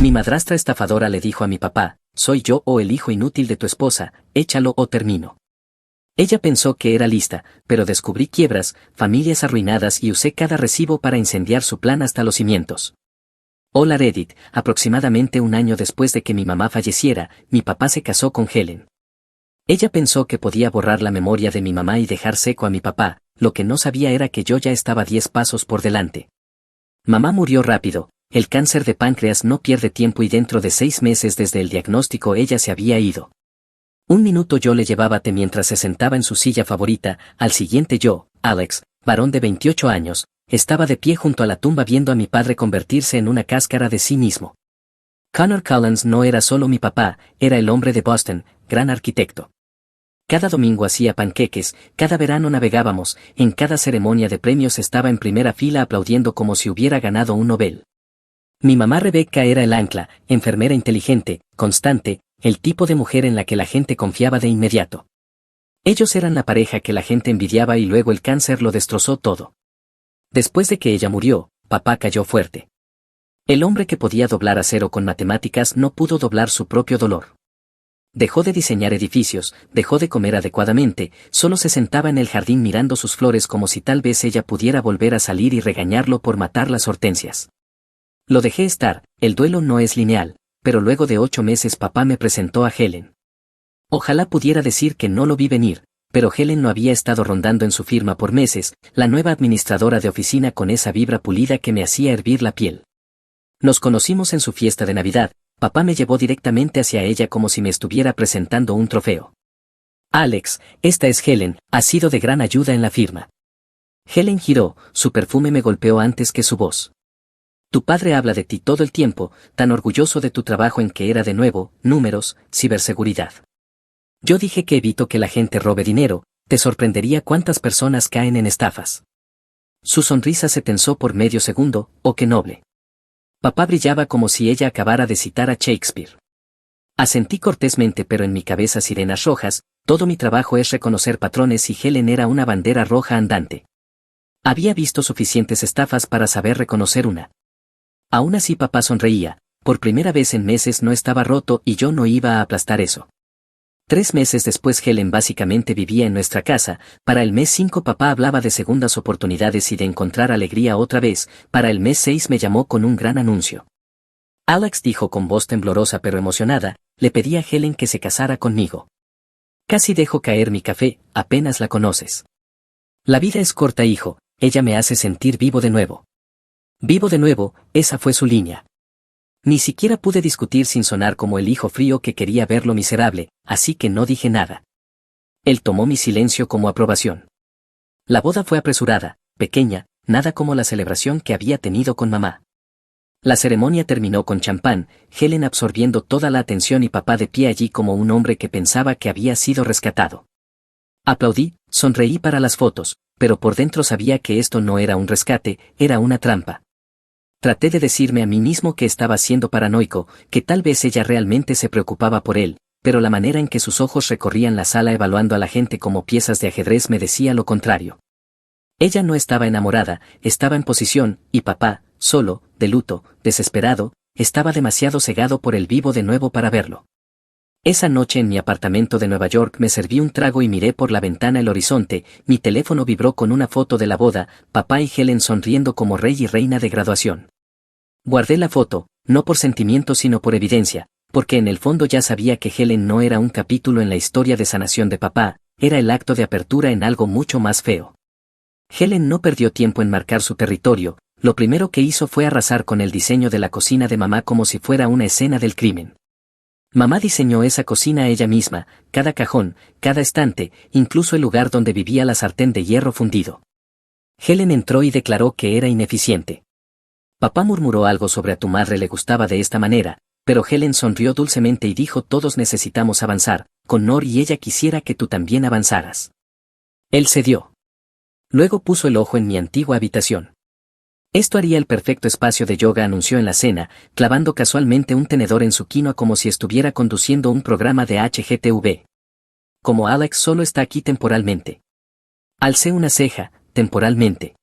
Mi madrastra estafadora le dijo a mi papá, soy yo o el hijo inútil de tu esposa, échalo o termino. Ella pensó que era lista, pero descubrí quiebras, familias arruinadas y usé cada recibo para incendiar su plan hasta los cimientos. Hola Reddit, aproximadamente un año después de que mi mamá falleciera, mi papá se casó con Helen. Ella pensó que podía borrar la memoria de mi mamá y dejar seco a mi papá, lo que no sabía era que yo ya estaba 10 pasos por delante. Mamá murió rápido, el cáncer de páncreas no pierde tiempo y dentro de 6 meses desde el diagnóstico ella se había ido. Un minuto yo le llevaba té mientras se sentaba en su silla favorita, al siguiente yo, Alex, varón de 28 años, estaba de pie junto a la tumba viendo a mi padre convertirse en una cáscara de sí mismo. Connor Collins no era solo mi papá, era el hombre de Boston, gran arquitecto. Cada domingo hacía panqueques, cada verano navegábamos, en cada ceremonia de premios estaba en primera fila aplaudiendo como si hubiera ganado un Nobel. Mi mamá Rebecca era el ancla, enfermera inteligente, constante, el tipo de mujer en la que la gente confiaba de inmediato. Ellos eran la pareja que la gente envidiaba y luego el cáncer lo destrozó todo. Después de que ella murió, papá cayó fuerte. El hombre que podía doblar acero con matemáticas no pudo doblar su propio dolor. Dejó de diseñar edificios, dejó de comer adecuadamente, solo se sentaba en el jardín mirando sus flores como si tal vez ella pudiera volver a salir y regañarlo por matar las hortensias. Lo dejé estar, el duelo no es lineal, pero luego de 8 meses papá me presentó a Helen. Ojalá pudiera decir que no lo vi venir, pero Helen no había estado rondando en su firma por meses, la nueva administradora de oficina con esa vibra pulida que me hacía hervir la piel. Nos conocimos en su fiesta de Navidad, papá me llevó directamente hacia ella como si me estuviera presentando un trofeo. Alex, esta es Helen, ha sido de gran ayuda en la firma. Helen giró, su perfume me golpeó antes que su voz. Tu padre habla de ti todo el tiempo, tan orgulloso de tu trabajo en que era de nuevo, números, ciberseguridad. Yo dije que evito que la gente robe dinero, te sorprendería cuántas personas caen en estafas. Su sonrisa se tensó por medio segundo, oh qué noble. Papá brillaba como si ella acabara de citar a Shakespeare. Asentí cortésmente pero en mi cabeza sirenas rojas, todo mi trabajo es reconocer patrones y Helen era una bandera roja andante. Había visto suficientes estafas para saber reconocer una. Aún así papá sonreía, por primera vez en meses no estaba roto y yo no iba a aplastar eso. 3 meses después Helen básicamente vivía en nuestra casa, para el mes 5 papá hablaba de segundas oportunidades y de encontrar alegría otra vez, para el mes 6 me llamó con un gran anuncio. Alex dijo con voz temblorosa pero emocionada, le pedí a Helen que se casara conmigo. Casi dejo caer mi café, apenas la conoces. La vida es corta hijo, ella me hace sentir vivo de nuevo. Vivo de nuevo, esa fue su línea. Ni siquiera pude discutir sin sonar como el hijo frío que quería verlo miserable, así que no dije nada. Él tomó mi silencio como aprobación. La boda fue apresurada, pequeña, nada como la celebración que había tenido con mamá. La ceremonia terminó con champán, Helen absorbiendo toda la atención y papá de pie allí como un hombre que pensaba que había sido rescatado. Aplaudí, sonreí para las fotos, pero por dentro sabía que esto no era un rescate, era una trampa. Traté de decirme a mí mismo que estaba siendo paranoico, que tal vez ella realmente se preocupaba por él, pero la manera en que sus ojos recorrían la sala evaluando a la gente como piezas de ajedrez me decía lo contrario. Ella no estaba enamorada, estaba en posición, y papá, solo, de luto, desesperado, estaba demasiado cegado por el vivo de nuevo para verlo. Esa noche en mi apartamento de Nueva York me serví un trago y miré por la ventana el horizonte, mi teléfono vibró con una foto de la boda, papá y Helen sonriendo como rey y reina de graduación. Guardé la foto, no por sentimiento sino por evidencia, porque en el fondo ya sabía que Helen no era un capítulo en la historia de sanación de papá, era el acto de apertura en algo mucho más feo. Helen no perdió tiempo en marcar su territorio, lo primero que hizo fue arrasar con el diseño de la cocina de mamá como si fuera una escena del crimen. Mamá diseñó esa cocina ella misma, cada cajón, cada estante, incluso el lugar donde vivía la sartén de hierro fundido. Helen entró y declaró que era ineficiente. Papá murmuró algo sobre a tu madre le gustaba de esta manera, pero Helen sonrió dulcemente y dijo todos necesitamos avanzar, Connor y ella quisiera que tú también avanzaras. Él cedió. Luego puso el ojo en mi antigua habitación. Esto haría el perfecto espacio de yoga anunció en la cena, clavando casualmente un tenedor en su quinoa como si estuviera conduciendo un programa de HGTV. Como Alex solo está aquí temporalmente. Alcé una ceja, temporalmente.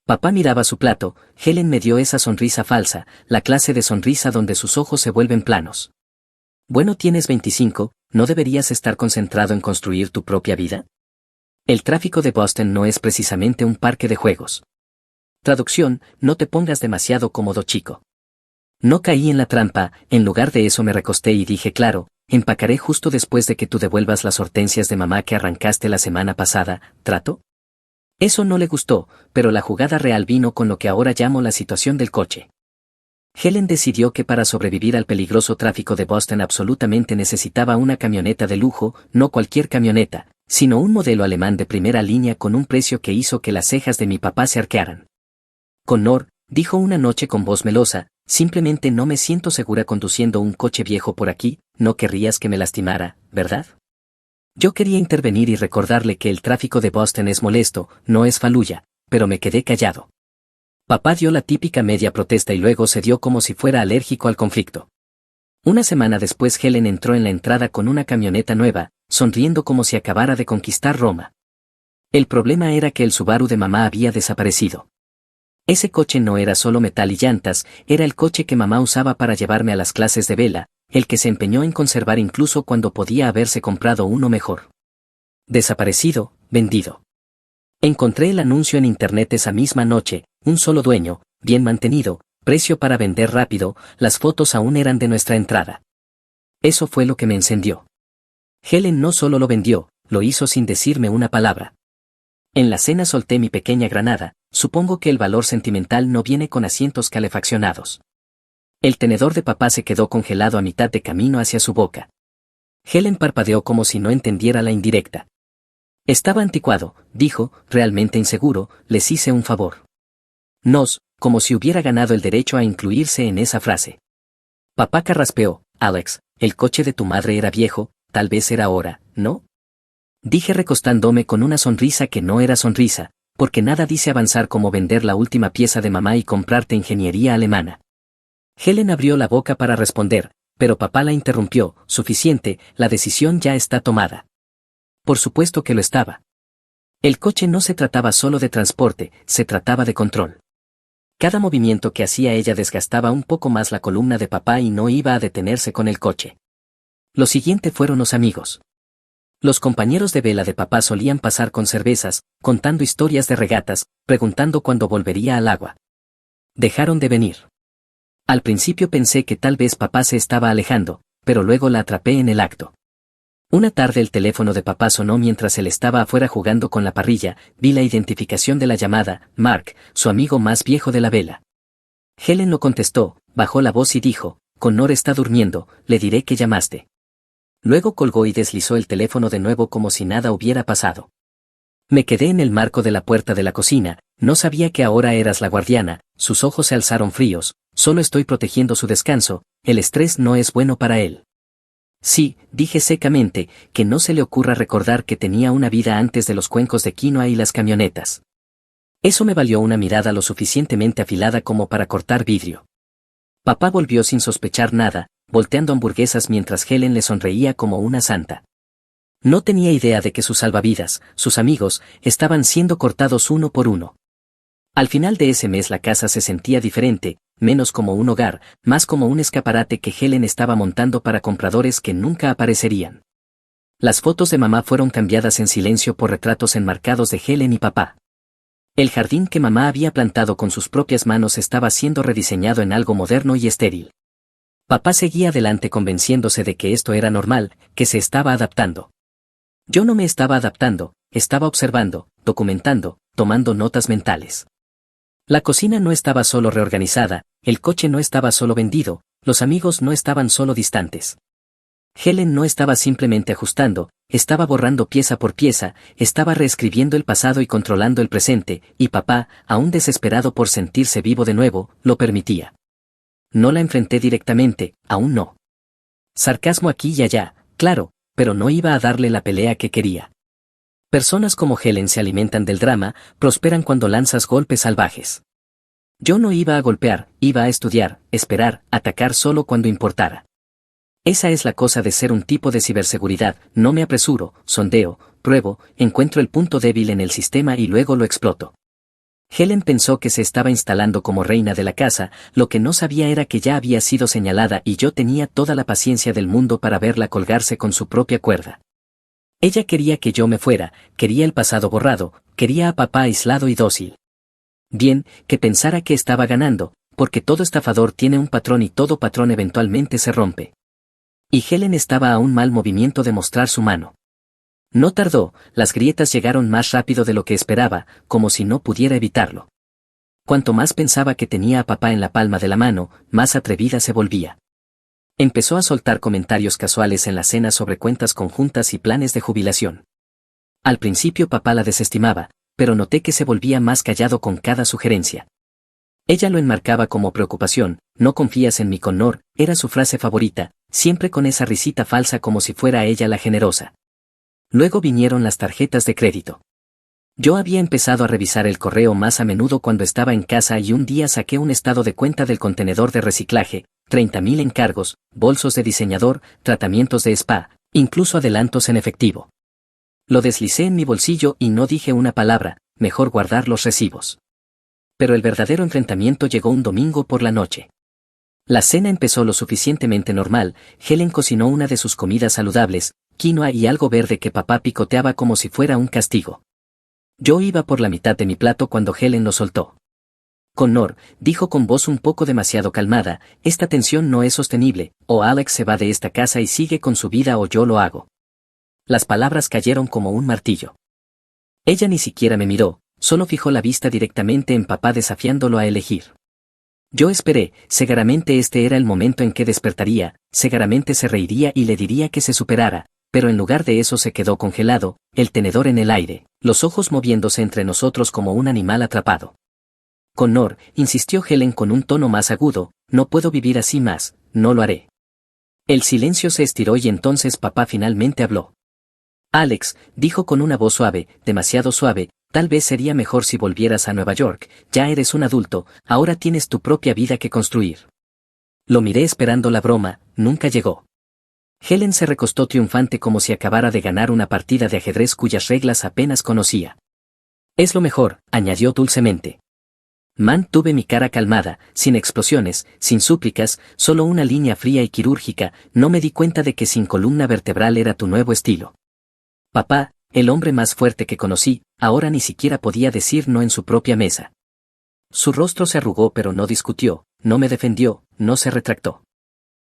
Papá miraba su plato, Helen me dio esa sonrisa falsa, la clase de sonrisa donde sus ojos se vuelven planos. Bueno, tienes 25, ¿no deberías estar concentrado en construir tu propia vida? El tráfico de Boston no es precisamente un parque de juegos. Traducción, no te pongas demasiado cómodo, chico. No caí en la trampa, en lugar de eso me recosté y dije claro, empacaré justo después de que tú devuelvas las hortensias de mamá que arrancaste la semana pasada, ¿trato? Eso no le gustó, pero la jugada real vino con lo que ahora llamo la situación del coche. Helen decidió que para sobrevivir al peligroso tráfico de Boston absolutamente necesitaba una camioneta de lujo, no cualquier camioneta, sino un modelo alemán de primera línea con un precio que hizo que las cejas de mi papá se arquearan. Connor, dijo una noche con voz melosa, simplemente no me siento segura conduciendo un coche viejo por aquí, no querrías que me lastimara, ¿verdad? Yo quería intervenir y recordarle que el tráfico de Boston es molesto, no es Fallujah, pero me quedé callado. Papá dio la típica media protesta y luego se dio como si fuera alérgico al conflicto. Una semana después Helen entró en la entrada con una camioneta nueva, sonriendo como si acabara de conquistar Roma. El problema era que el Subaru de mamá había desaparecido. Ese coche no era solo metal y llantas, era el coche que mamá usaba para llevarme a las clases de vela, el que se empeñó en conservar incluso cuando podía haberse comprado uno mejor. Desaparecido, vendido. Encontré el anuncio en internet esa misma noche, un solo dueño, bien mantenido, precio para vender rápido, las fotos aún eran de nuestra entrada. Eso fue lo que me encendió. Helen no solo lo vendió, lo hizo sin decirme una palabra. En la cena solté mi pequeña granada, supongo que el valor sentimental no viene con asientos calefaccionados. El tenedor de papá se quedó congelado a mitad de camino hacia su boca. Helen parpadeó como si no entendiera la indirecta. Estaba anticuado, dijo, realmente inseguro, les hice un favor. Nos, como si hubiera ganado el derecho a incluirse en esa frase. Papá carraspeó, Alex, el coche de tu madre era viejo, tal vez era hora, ¿no? Dije recostándome con una sonrisa que no era sonrisa, porque nada dice avanzar como vender la última pieza de mamá y comprarte ingeniería alemana. Helen abrió la boca para responder, pero papá la interrumpió, suficiente, la decisión ya está tomada. Por supuesto que lo estaba. El coche no se trataba solo de transporte, se trataba de control. Cada movimiento que hacía ella desgastaba un poco más la columna de papá y no iba a detenerse con el coche. Lo siguiente fueron los amigos. Los compañeros de vela de papá solían pasar con cervezas, contando historias de regatas, preguntando cuándo volvería al agua. Dejaron de venir. Al principio pensé que tal vez papá se estaba alejando, pero luego la atrapé en el acto. Una tarde el teléfono de papá sonó mientras él estaba afuera jugando con la parrilla, vi la identificación de la llamada, Mark, su amigo más viejo de la vela. Helen lo contestó, bajó la voz y dijo, Connor está durmiendo, le diré que llamaste. Luego colgó y deslizó el teléfono de nuevo como si nada hubiera pasado. Me quedé en el marco de la puerta de la cocina, no sabía que ahora eras la guardiana, sus ojos se alzaron fríos, solo estoy protegiendo su descanso, el estrés no es bueno para él. Sí, dije secamente, que no se le ocurra recordar que tenía una vida antes de los cuencos de quinoa y las camionetas. Eso me valió una mirada lo suficientemente afilada como para cortar vidrio. Papá volvió sin sospechar nada, volteando hamburguesas mientras Helen le sonreía como una santa. No tenía idea de que sus salvavidas, sus amigos, estaban siendo cortados uno por uno. Al final de ese mes la casa se sentía diferente, menos como un hogar, más como un escaparate que Helen estaba montando para compradores que nunca aparecerían. Las fotos de mamá fueron cambiadas en silencio por retratos enmarcados de Helen y papá. El jardín que mamá había plantado con sus propias manos estaba siendo rediseñado en algo moderno y estéril. Papá seguía adelante convenciéndose de que esto era normal, que se estaba adaptando. Yo no me estaba adaptando, estaba observando, documentando, tomando notas mentales. La cocina no estaba solo reorganizada, el coche no estaba solo vendido, los amigos no estaban solo distantes. Helen no estaba simplemente ajustando, estaba borrando pieza por pieza, estaba reescribiendo el pasado y controlando el presente, y papá, aún desesperado por sentirse vivo de nuevo, lo permitía. No la enfrenté directamente, aún no. Sarcasmo aquí y allá, claro, pero no iba a darle la pelea que quería. Personas como Helen se alimentan del drama, prosperan cuando lanzas golpes salvajes. Yo no iba a golpear, iba a estudiar, esperar, atacar solo cuando importara. Esa es la cosa de ser un tipo de ciberseguridad, no me apresuro, sondeo, pruebo, encuentro el punto débil en el sistema y luego lo exploto. Helen pensó que se estaba instalando como reina de la casa, lo que no sabía era que ya había sido señalada y yo tenía toda la paciencia del mundo para verla colgarse con su propia cuerda. Ella quería que yo me fuera, quería el pasado borrado, quería a papá aislado y dócil. Bien, que pensara que estaba ganando, porque todo estafador tiene un patrón y todo patrón eventualmente se rompe. Y Helen estaba a un mal movimiento de mostrar su mano. No tardó, las grietas llegaron más rápido de lo que esperaba, como si no pudiera evitarlo. Cuanto más pensaba que tenía a papá en la palma de la mano, más atrevida se volvía. Empezó a soltar comentarios casuales en la cena sobre cuentas conjuntas y planes de jubilación. Al principio papá la desestimaba, pero noté que se volvía más callado con cada sugerencia. Ella lo enmarcaba como preocupación, no confías en mí, Connor, era su frase favorita, siempre con esa risita falsa como si fuera ella la generosa. Luego vinieron las tarjetas de crédito. Yo había empezado a revisar el correo más a menudo cuando estaba en casa y un día saqué un estado de cuenta del contenedor de reciclaje, 30.000 encargos, bolsos de diseñador, tratamientos de spa, incluso adelantos en efectivo. Lo deslicé en mi bolsillo y no dije una palabra, mejor guardar los recibos. Pero el verdadero enfrentamiento llegó un domingo por la noche. La cena empezó lo suficientemente normal, Helen cocinó una de sus comidas saludables, quinoa y algo verde que papá picoteaba como si fuera un castigo. Yo iba por la mitad de mi plato cuando Helen lo soltó. Connor, dijo con voz un poco demasiado calmada, esta tensión no es sostenible, o Alex se va de esta casa y sigue con su vida o yo lo hago. Las palabras cayeron como un martillo. Ella ni siquiera me miró, solo fijó la vista directamente en papá desafiándolo a elegir. Yo esperé, seguramente este era el momento en que despertaría, seguramente se reiría y le diría que se superara, pero en lugar de eso se quedó congelado, el tenedor en el aire, los ojos moviéndose entre nosotros como un animal atrapado. Connor, insistió Helen con un tono más agudo, no puedo vivir así más, no lo haré. El silencio se estiró y entonces papá finalmente habló. Alex, dijo con una voz suave, demasiado suave, tal vez sería mejor si volvieras a Nueva York, ya eres un adulto, ahora tienes tu propia vida que construir. Lo miré esperando la broma, nunca llegó. Helen se recostó triunfante como si acabara de ganar una partida de ajedrez cuyas reglas apenas conocía. Es lo mejor, añadió dulcemente. Mantuve mi cara calmada, sin explosiones, sin súplicas, solo una línea fría y quirúrgica, no me di cuenta de que sin columna vertebral era tu nuevo estilo. Papá, el hombre más fuerte que conocí, ahora ni siquiera podía decir no en su propia mesa. Su rostro se arrugó pero no discutió, no me defendió, no se retractó.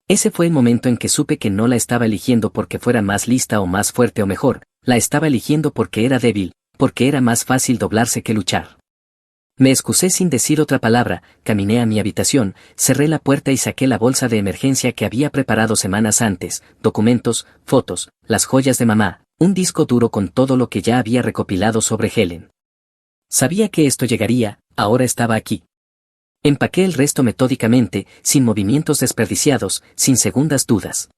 Ese fue el momento en que supe que no la estaba eligiendo porque fuera más lista o más fuerte o mejor, la estaba eligiendo porque era débil, porque era más fácil doblarse que luchar. Me excusé sin decir otra palabra, caminé a mi habitación, cerré la puerta y saqué la bolsa de emergencia que había preparado semanas antes, documentos, fotos, las joyas de mamá, un disco duro con todo lo que ya había recopilado sobre Helen. Sabía que esto llegaría, ahora estaba aquí. Empaqué el resto metódicamente, sin movimientos desperdiciados, sin segundas dudas.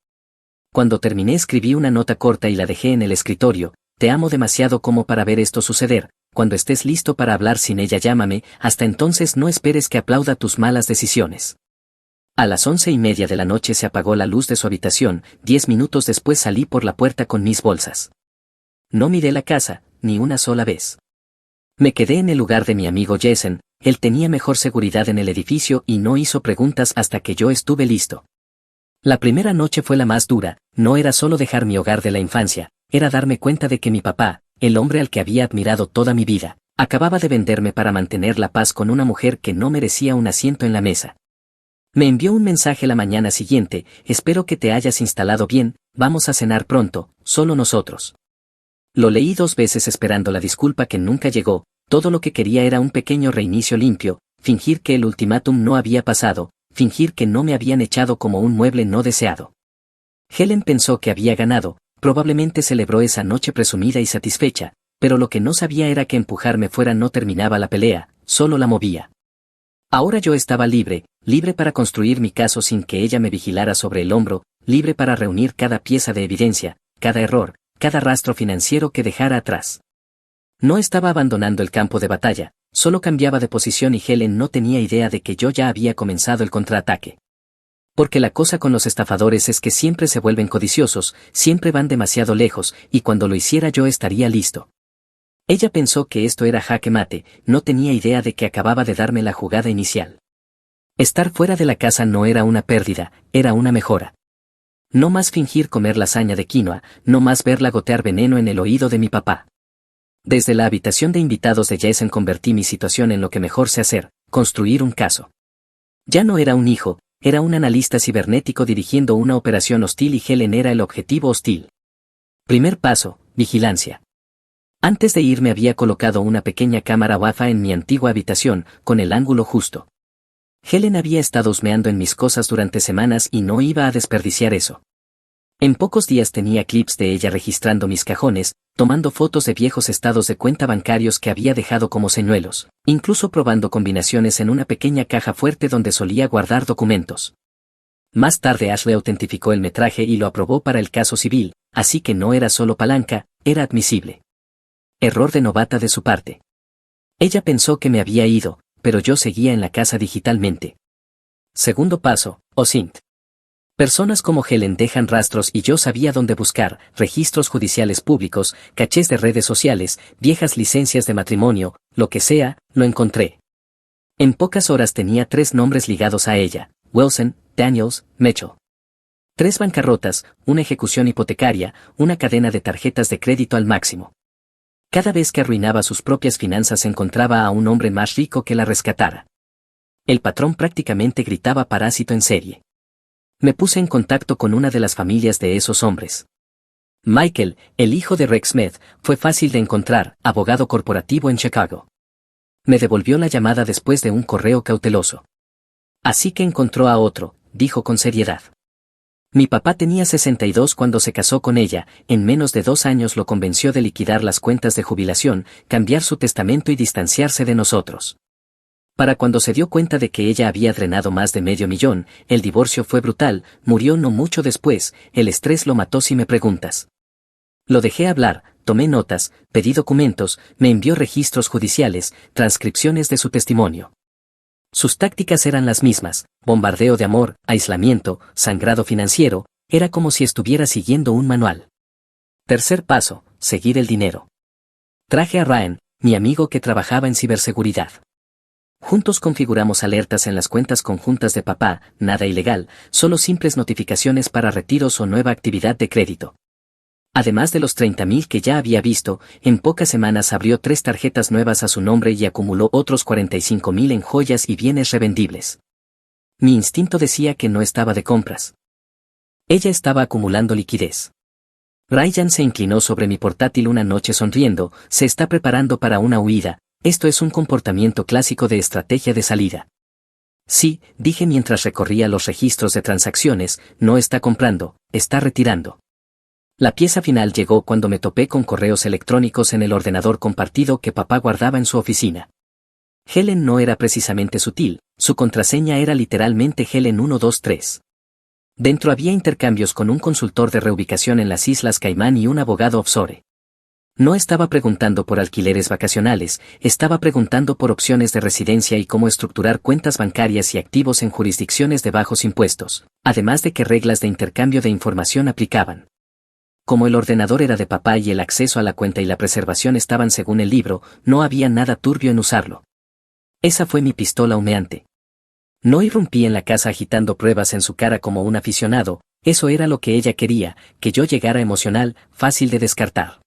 Cuando terminé escribí una nota corta y la dejé en el escritorio, te amo demasiado como para ver esto suceder, cuando estés listo para hablar sin ella llámame, hasta entonces no esperes que aplauda tus malas decisiones. A las 11:30 de la noche se apagó la luz de su habitación, 10 minutos después salí por la puerta con mis bolsas. No miré la casa, ni una sola vez. Me quedé en el lugar de mi amigo Jason, él tenía mejor seguridad en el edificio y no hizo preguntas hasta que yo estuve listo. La primera noche fue la más dura, no era solo dejar mi hogar de la infancia, era darme cuenta de que mi papá, el hombre al que había admirado toda mi vida, acababa de venderme para mantener la paz con una mujer que no merecía un asiento en la mesa. Me envió un mensaje la mañana siguiente, espero que te hayas instalado bien, vamos a cenar pronto, solo nosotros. Lo leí 2 veces esperando la disculpa que nunca llegó, todo lo que quería era un pequeño reinicio limpio, fingir que el ultimátum no había pasado, fingir que no me habían echado como un mueble no deseado. Helen pensó que había ganado, probablemente celebró esa noche presumida y satisfecha, pero lo que no sabía era que empujarme fuera no terminaba la pelea, solo la movía. Ahora yo estaba libre, libre para construir mi caso sin que ella me vigilara sobre el hombro, libre para reunir cada pieza de evidencia, cada error, cada rastro financiero que dejara atrás. No estaba abandonando el campo de batalla, solo cambiaba de posición y Helen no tenía idea de que yo ya había comenzado el contraataque. Porque la cosa con los estafadores es que siempre se vuelven codiciosos, siempre van demasiado lejos, y cuando lo hiciera yo estaría listo. Ella pensó que esto era jaque mate, no tenía idea de que acababa de darme la jugada inicial. Estar fuera de la casa no era una pérdida, era una mejora. No más fingir comer lasaña de quinoa, no más verla gotear veneno en el oído de mi papá. Desde la habitación de invitados de Jason convertí mi situación en lo que mejor sé hacer, construir un caso. Ya no era un hijo, era un analista cibernético dirigiendo una operación hostil y Helen era el objetivo hostil. Primer paso, vigilancia. Antes de irme había colocado una pequeña cámara Wi-Fi en mi antigua habitación, con el ángulo justo. Helen había estado husmeando en mis cosas durante semanas y no iba a desperdiciar eso. En pocos días tenía clips de ella registrando mis cajones, tomando fotos de viejos estados de cuenta bancarios que había dejado como señuelos, incluso probando combinaciones en una pequeña caja fuerte donde solía guardar documentos. Más tarde Ashley autentificó el metraje y lo aprobó para el caso civil, así que no era solo palanca, era admisible. Error de novata de su parte. Ella pensó que me había ido, pero yo seguía en la casa digitalmente. Segundo paso, OSINT. Personas como Helen dejan rastros y yo sabía dónde buscar, registros judiciales públicos, cachés de redes sociales, viejas licencias de matrimonio, lo que sea, lo encontré. En pocas horas tenía 3 nombres ligados a ella, Wilson, Daniels, Mitchell. 3 bancarrotas, una ejecución hipotecaria, una cadena de tarjetas de crédito al máximo. Cada vez que arruinaba sus propias finanzas encontraba a un hombre más rico que la rescatara. El patrón prácticamente gritaba parásito en serie. Me puse en contacto con una de las familias de esos hombres. Michael, el hijo de Rex Smith, fue fácil de encontrar, abogado corporativo en Chicago. Me devolvió la llamada después de un correo cauteloso. Así que encontró a otro, dijo con seriedad. Mi papá tenía 62 cuando se casó con ella, en menos de 2 años lo convenció de liquidar las cuentas de jubilación, cambiar su testamento y distanciarse de nosotros. Para cuando se dio cuenta de que ella había drenado más de $500,000, el divorcio fue brutal, murió no mucho después, el estrés lo mató si me preguntas. Lo dejé hablar, tomé notas, pedí documentos, me envió registros judiciales, transcripciones de su testimonio. Sus tácticas eran las mismas, bombardeo de amor, aislamiento, sangrado financiero, era como si estuviera siguiendo un manual. Tercer paso, seguir el dinero. Traje a Ryan, mi amigo que trabajaba en ciberseguridad. Juntos configuramos alertas en las cuentas conjuntas de papá, nada ilegal, solo simples notificaciones para retiros o nueva actividad de crédito. Además de los 30,000 que ya había visto, en pocas semanas abrió 3 tarjetas nuevas a su nombre y acumuló otros 45,000 en joyas y bienes revendibles. Mi instinto decía que no estaba de compras. Ella estaba acumulando liquidez. Ryan se inclinó sobre mi portátil una noche sonriendo, se está preparando para una huida, esto es un comportamiento clásico de estrategia de salida. Sí, dije mientras recorría los registros de transacciones, no está comprando, está retirando. La pieza final llegó cuando me topé con correos electrónicos en el ordenador compartido que papá guardaba en su oficina. Helen no era precisamente sutil, su contraseña era literalmente Helen 123. Dentro había intercambios con un consultor de reubicación en las Islas Caimán y un abogado offshore. No estaba preguntando por alquileres vacacionales, estaba preguntando por opciones de residencia y cómo estructurar cuentas bancarias y activos en jurisdicciones de bajos impuestos, además de qué reglas de intercambio de información aplicaban. Como el ordenador era de papá y el acceso a la cuenta y la preservación estaban según el libro, no había nada turbio en usarlo. Esa fue mi pistola humeante. No irrumpí en la casa agitando pruebas en su cara como un aficionado, eso era lo que ella quería, que yo llegara emocional, fácil de descartar.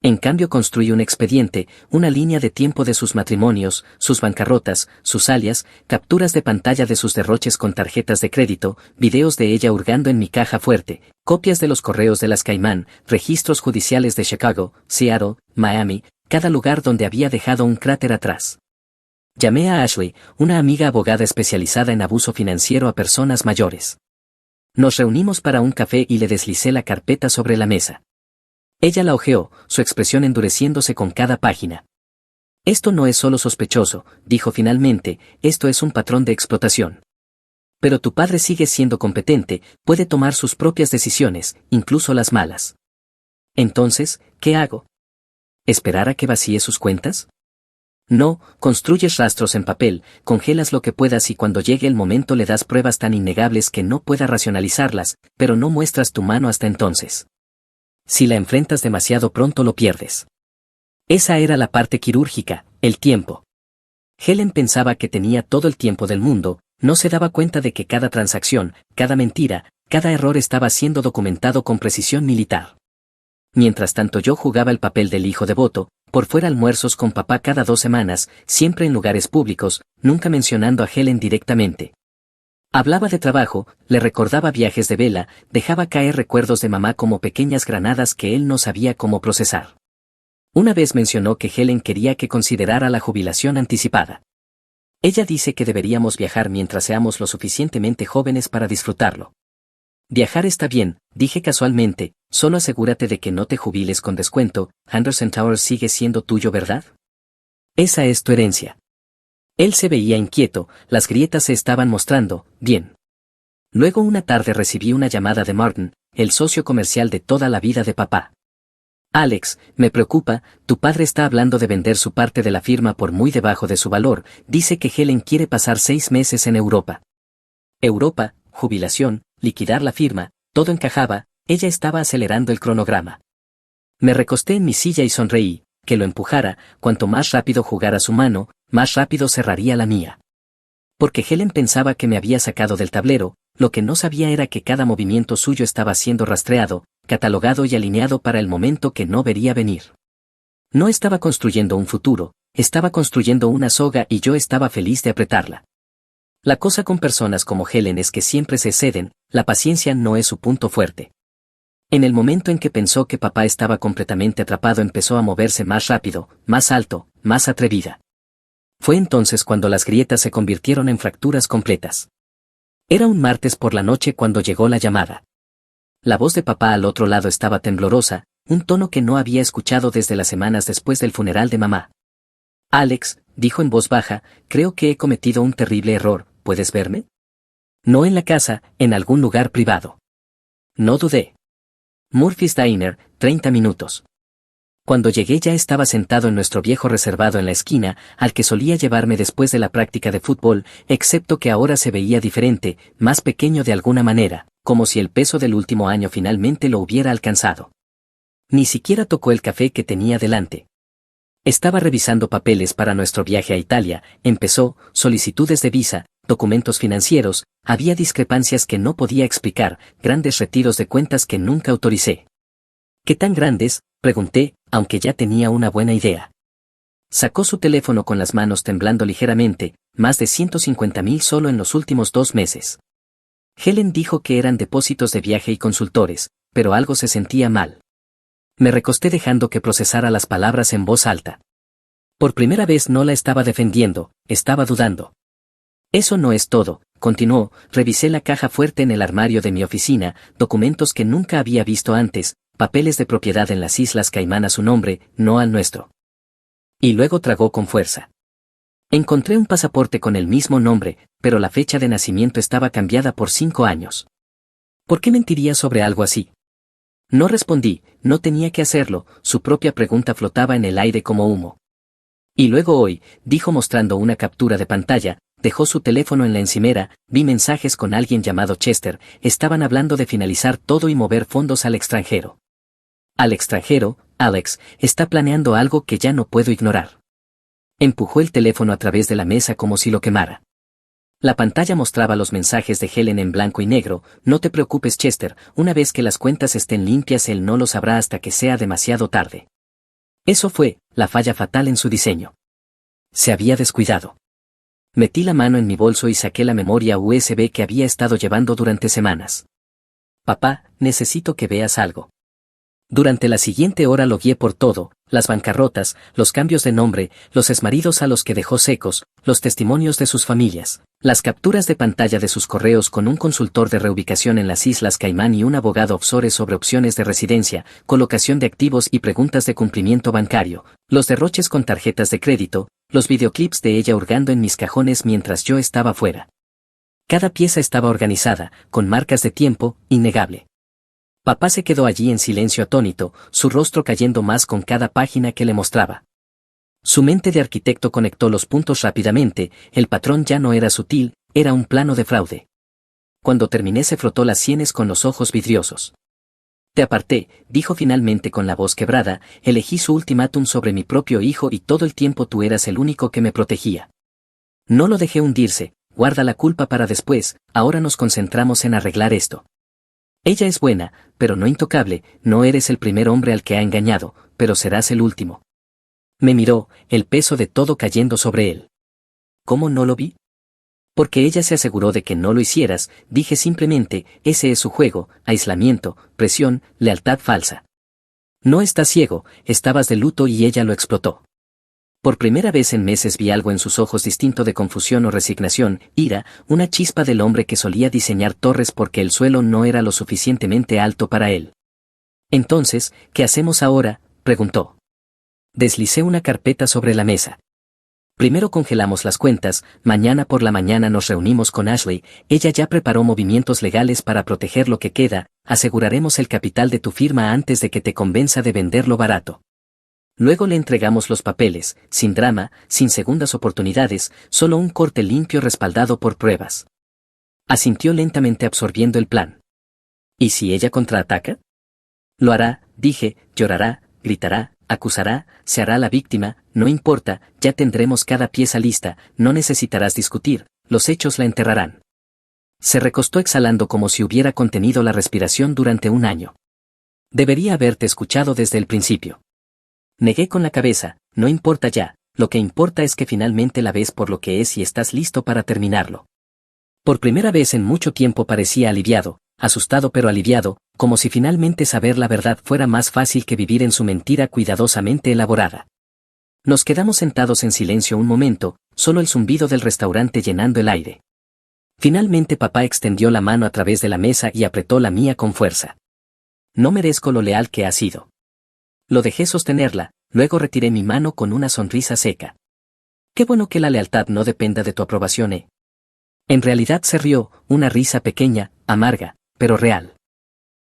En cambio construí un expediente, una línea de tiempo de sus matrimonios, sus bancarrotas, sus alias, capturas de pantalla de sus derroches con tarjetas de crédito, videos de ella hurgando en mi caja fuerte, copias de los correos de las Caimán, registros judiciales de Chicago, Seattle, Miami, cada lugar donde había dejado un cráter atrás. Llamé a Ashley, una amiga abogada especializada en abuso financiero a personas mayores. Nos reunimos para un café y le deslicé la carpeta sobre la mesa. Ella la hojeó, su expresión endureciéndose con cada página. Esto no es solo sospechoso, dijo finalmente, esto es un patrón de explotación. Pero tu padre sigue siendo competente, puede tomar sus propias decisiones, incluso las malas. Entonces, ¿qué hago? ¿Esperar a que vacíe sus cuentas? No, construyes rastros en papel, congelas lo que puedas y cuando llegue el momento le das pruebas tan innegables que no pueda racionalizarlas, pero no muestras tu mano hasta entonces. Si la enfrentas demasiado pronto lo pierdes. Esa era la parte quirúrgica, el tiempo. Helen pensaba que tenía todo el tiempo del mundo, no se daba cuenta de que cada transacción, cada mentira, cada error estaba siendo documentado con precisión militar. Mientras tanto yo jugaba el papel del hijo devoto, por fuera almuerzos con papá cada 2 semanas, siempre en lugares públicos, nunca mencionando a Helen directamente. Hablaba de trabajo, le recordaba viajes de vela, dejaba caer recuerdos de mamá como pequeñas granadas que él no sabía cómo procesar. Una vez mencionó que Helen quería que considerara la jubilación anticipada. Ella dice que deberíamos viajar mientras seamos lo suficientemente jóvenes para disfrutarlo. Viajar está bien, dije casualmente, solo asegúrate de que no te jubiles con descuento. Henderson Towers sigue siendo tuyo, ¿verdad? Esa es tu herencia. Él se veía inquieto, las grietas se estaban mostrando, bien. Luego una tarde recibí una llamada de Martin, el socio comercial de toda la vida de papá. Alex, me preocupa, tu padre está hablando de vender su parte de la firma por muy debajo de su valor, dice que Helen quiere pasar 6 meses en Europa. Europa, jubilación, liquidar la firma, todo encajaba, ella estaba acelerando el cronograma. Me recosté en mi silla y sonreí, que lo empujara, cuanto más rápido jugara su mano, más rápido cerraría la mía. Porque Helen pensaba que me había sacado del tablero, lo que no sabía era que cada movimiento suyo estaba siendo rastreado, catalogado y alineado para el momento que no vería venir. No estaba construyendo un futuro, estaba construyendo una soga y yo estaba feliz de apretarla. La cosa con personas como Helen es que siempre se ceden, la paciencia no es su punto fuerte. En el momento en que pensó que papá estaba completamente atrapado empezó a moverse más rápido, más alto, más atrevida. Fue entonces cuando las grietas se convirtieron en fracturas completas. Era un martes por la noche cuando llegó la llamada. La voz de papá al otro lado estaba temblorosa, un tono que no había escuchado desde las semanas después del funeral de mamá. Alex, dijo en voz baja, creo que he cometido un terrible error, ¿puedes verme? No en la casa, en algún lugar privado. No dudé. Murphy's Diner, 30 minutos. Cuando llegué ya estaba sentado en nuestro viejo reservado en la esquina, al que solía llevarme después de la práctica de fútbol, excepto que ahora se veía diferente, más pequeño de alguna manera, como si el peso del último año finalmente lo hubiera alcanzado. Ni siquiera tocó el café que tenía delante. Estaba revisando papeles para nuestro viaje a Italia, empezó, solicitudes de visa, documentos financieros, había discrepancias que no podía explicar, grandes retiros de cuentas que nunca autoricé. ¿Qué tan grandes?, pregunté, aunque ya tenía una buena idea. Sacó su teléfono con las manos temblando ligeramente, más de 150,000 solo en los últimos 2 meses. Helen dijo que eran depósitos de viaje y consultores, pero algo se sentía mal. Me recosté dejando que procesara las palabras en voz alta. Por primera vez no la estaba defendiendo, estaba dudando. Eso no es todo, continuó, revisé la caja fuerte en el armario de mi oficina, documentos que nunca había visto antes, papeles de propiedad en las Islas Caimán a su nombre, no al nuestro. Y luego tragó con fuerza. Encontré un pasaporte con el mismo nombre, pero la fecha de nacimiento estaba cambiada por 5 años. ¿Por qué mentiría sobre algo así? No respondí, no tenía que hacerlo, su propia pregunta flotaba en el aire como humo. Y luego hoy, dijo mostrando una captura de pantalla, dejó su teléfono en la encimera, vi mensajes con alguien llamado Chester, estaban hablando de finalizar todo y mover fondos al extranjero. Al extranjero, Alex, está planeando algo que ya no puedo ignorar. Empujó el teléfono a través de la mesa como si lo quemara. La pantalla mostraba los mensajes de Helen en blanco y negro, no te preocupes Chester, una vez que las cuentas estén limpias él no lo sabrá hasta que sea demasiado tarde. Eso fue, la falla fatal en su diseño. Se había descuidado. Metí la mano en mi bolso y saqué la memoria USB que había estado llevando durante semanas. Papá, necesito que veas algo. Durante la siguiente hora lo guié por todo, las bancarrotas, los cambios de nombre, los exmaridos a los que dejó secos, los testimonios de sus familias, las capturas de pantalla de sus correos con un consultor de reubicación en las Islas Caimán y un abogado offshore sobre opciones de residencia, colocación de activos y preguntas de cumplimiento bancario, los derroches con tarjetas de crédito, los videoclips de ella hurgando en mis cajones mientras yo estaba fuera. Cada pieza estaba organizada, con marcas de tiempo, innegable. Papá se quedó allí en silencio atónito, su rostro cayendo más con cada página que le mostraba. Su mente de arquitecto conectó los puntos rápidamente, el patrón ya no era sutil, era un plano de fraude. Cuando terminé se frotó las sienes con los ojos vidriosos. Te aparté, dijo finalmente con la voz quebrada, elegí su ultimátum sobre mi propio hijo y todo el tiempo tú eras el único que me protegía. No lo dejé hundirse, guarda la culpa para después, ahora nos concentramos en arreglar esto. Ella es buena, pero no intocable, no eres el primer hombre al que ha engañado, pero serás el último. Me miró, el peso de todo cayendo sobre él. ¿Cómo no lo vi? Porque ella se aseguró de que no lo hicieras, dije simplemente, ese es su juego, aislamiento, presión, lealtad falsa. No estás ciego, estabas de luto y ella lo explotó. Por primera vez en meses vi algo en sus ojos distinto de confusión o resignación, ira, una chispa del hombre que solía diseñar torres porque el suelo no era lo suficientemente alto para él. Entonces, ¿qué hacemos ahora?, preguntó. Deslicé una carpeta sobre la mesa. Primero congelamos las cuentas, mañana por la mañana nos reunimos con Ashley, ella ya preparó movimientos legales para proteger lo que queda, aseguraremos el capital de tu firma antes de que te convenza de venderlo barato. Luego le entregamos los papeles, sin drama, sin segundas oportunidades, solo un corte limpio respaldado por pruebas. Asintió lentamente absorbiendo el plan. ¿Y si ella contraataca? Lo hará, dije, llorará, gritará, acusará, se hará la víctima, no importa, ya tendremos cada pieza lista, no necesitarás discutir, los hechos la enterrarán. Se recostó exhalando como si hubiera contenido la respiración durante un año. Debería haberte escuchado desde el principio. Negué con la cabeza, no importa ya, lo que importa es que finalmente la ves por lo que es y estás listo para terminarlo. Por primera vez en mucho tiempo parecía aliviado, asustado pero aliviado, como si finalmente saber la verdad fuera más fácil que vivir en su mentira cuidadosamente elaborada. Nos quedamos sentados en silencio un momento, solo el zumbido del restaurante llenando el aire. Finalmente papá extendió la mano a través de la mesa y apretó la mía con fuerza. No merezco lo leal que has sido. Lo dejé sostenerla, luego retiré mi mano con una sonrisa seca. Qué bueno que la lealtad no dependa de tu aprobación, ¿eh? En realidad se rió, una risa pequeña, amarga, pero real.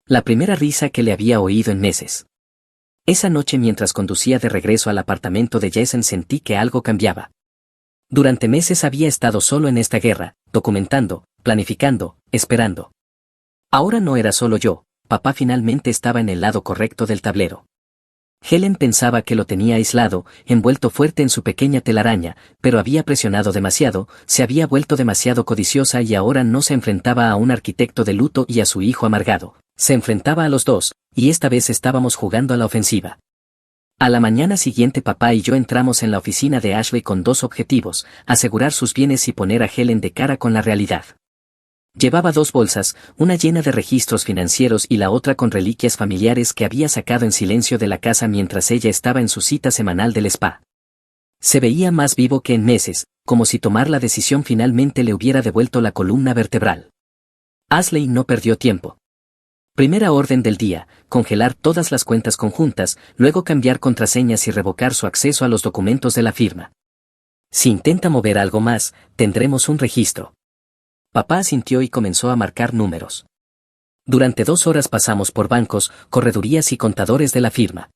La primera risa que le había oído en meses. Esa noche mientras conducía de regreso al apartamento de Jason sentí que algo cambiaba. Durante meses había estado solo en esta guerra, documentando, planificando, esperando. Ahora no era solo yo, papá finalmente estaba en el lado correcto del tablero. Helen pensaba que lo tenía aislado, envuelto fuerte en su pequeña telaraña, pero había presionado demasiado, se había vuelto demasiado codiciosa y ahora no se enfrentaba a un arquitecto de luto y a su hijo amargado, se enfrentaba a los dos, y esta vez estábamos jugando a la ofensiva. A la mañana siguiente papá y yo entramos en la oficina de Ashley con dos objetivos, asegurar sus bienes y poner a Helen de cara con la realidad. Llevaba dos bolsas, una llena de registros financieros y la otra con reliquias familiares que había sacado en silencio de la casa mientras ella estaba en su cita semanal del spa. Se veía más vivo que en meses, como si tomar la decisión finalmente le hubiera devuelto la columna vertebral. Ashley no perdió tiempo. Primera orden del día, congelar todas las cuentas conjuntas, luego cambiar contraseñas y revocar su acceso a los documentos de la firma. Si intenta mover algo más, tendremos un registro. Papá asintió y comenzó a marcar números. Durante 2 horas pasamos por bancos, corredurías y contadores de la firma.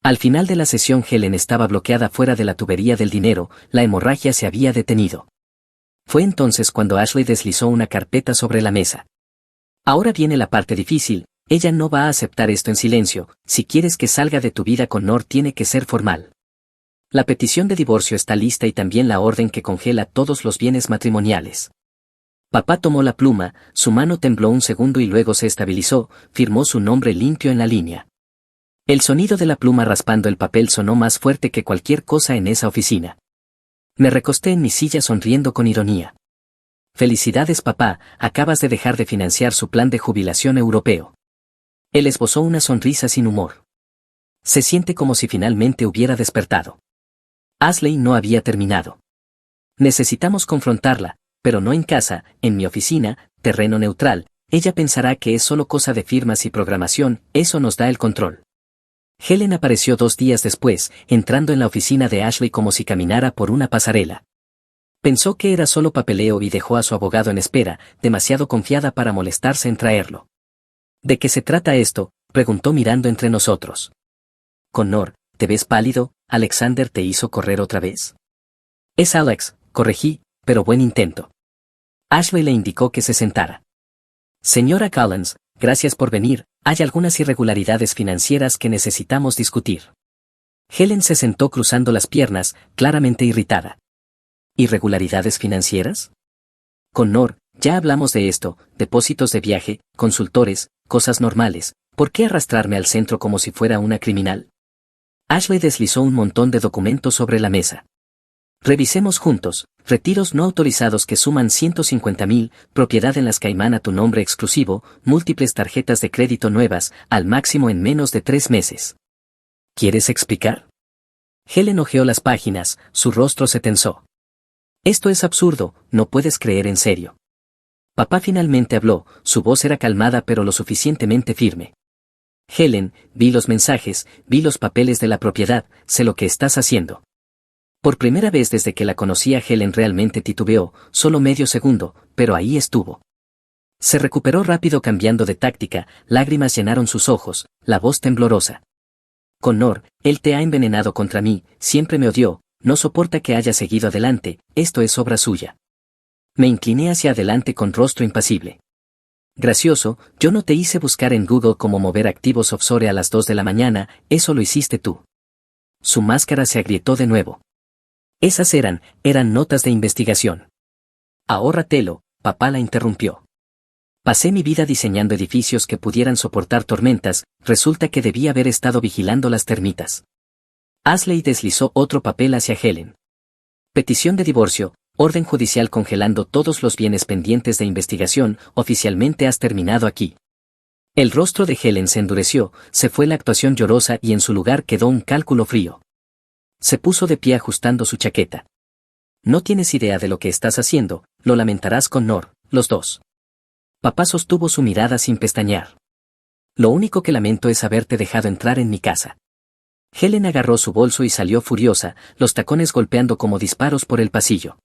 Al final de la sesión Helen estaba bloqueada fuera de la tubería del dinero, la hemorragia se había detenido. Fue entonces cuando Ashley deslizó una carpeta sobre la mesa. Ahora viene la parte difícil, ella no va a aceptar esto en silencio, si quieres que salga de tu vida con Nor tiene que ser formal. La petición de divorcio está lista y también la orden que congela todos los bienes matrimoniales. Papá tomó la pluma, su mano tembló un segundo y luego se estabilizó, firmó su nombre limpio en la línea. El sonido de la pluma raspando el papel sonó más fuerte que cualquier cosa en esa oficina. Me recosté en mi silla sonriendo con ironía. Felicidades papá, acabas de dejar de financiar su plan de jubilación europeo. Él esbozó una sonrisa sin humor. Se siente como si finalmente hubiera despertado. Ashley no había terminado. Necesitamos confrontarla, pero no en casa, en mi oficina, terreno neutral, ella pensará que es solo cosa de firmas y programación, eso nos da el control. Helen apareció 2 días después, entrando en la oficina de Ashley como si caminara por una pasarela. Pensó que era solo papeleo y dejó a su abogado en espera, demasiado confiada para molestarse en traerlo. ¿De qué se trata esto?, preguntó mirando entre nosotros. Connor, ¿te ves pálido? ¿Alexander te hizo correr otra vez? Es Alex, corregí, pero buen intento. Ashley le indicó que se sentara. Señora Collins, gracias por venir, Hay algunas irregularidades financieras que necesitamos discutir. Helen se sentó cruzando las piernas, claramente irritada. ¿Irregularidades financieras? Connor, ya hablamos de esto, depósitos de viaje, consultores, cosas normales. ¿Por qué arrastrarme al centro como si fuera una criminal? Ashley deslizó un montón de documentos sobre la mesa. Revisemos juntos, retiros no autorizados que suman 150,000, propiedad en las Caimán a tu nombre exclusivo, múltiples tarjetas de crédito nuevas, al máximo en menos de 3 meses. ¿Quieres explicar? Helen hojeó las páginas, su rostro se tensó. Esto es absurdo, no puedes creer en serio. Papá finalmente habló, su voz era calmada pero lo suficientemente firme. Helen, vi los mensajes, vi los papeles de la propiedad, sé lo que estás haciendo. Por primera vez desde que la conocía Helen realmente titubeó, solo medio segundo, pero ahí estuvo. Se recuperó rápido cambiando de táctica, lágrimas llenaron sus ojos, la voz temblorosa. Connor, él te ha envenenado contra mí, siempre me odió, no soporta que haya seguido adelante, esto es obra suya. Me incliné hacia adelante con rostro impasible. Gracioso, yo no te hice buscar en Google cómo mover activos offshore a las 2 de la mañana, eso lo hiciste tú. Su máscara se agrietó de nuevo. Esas eran notas de investigación. Ahórratelo, papá la interrumpió. Pasé mi vida diseñando edificios que pudieran soportar tormentas, resulta que debía haber estado vigilando las termitas. Ashley deslizó otro papel hacia Helen. Petición de divorcio, orden judicial congelando todos los bienes pendientes de investigación, oficialmente has terminado aquí. El rostro de Helen se endureció, se fue la actuación llorosa y en su lugar quedó un cálculo frío. Se puso de pie ajustando su chaqueta. No tienes idea de lo que estás haciendo, lo lamentarás con Nor, los dos. Papá sostuvo su mirada sin pestañear. Lo único que lamento es haberte dejado entrar en mi casa. Helen agarró su bolso y salió furiosa, los tacones golpeando como disparos por el pasillo.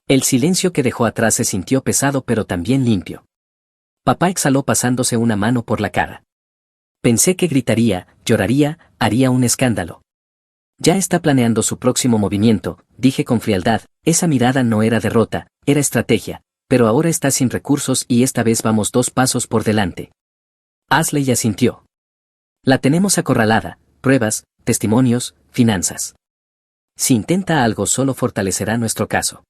El silencio que dejó atrás se sintió pesado pero también limpio. Papá exhaló pasándose una mano por la cara. Pensé que gritaría, lloraría, haría un escándalo. Ya está planeando su próximo movimiento, dije con frialdad, esa mirada no era derrota, era estrategia, pero ahora está sin recursos y esta vez vamos 2 pasos por delante. Ashley asintió. La tenemos acorralada, pruebas, testimonios, finanzas. Si intenta algo solo fortalecerá nuestro caso.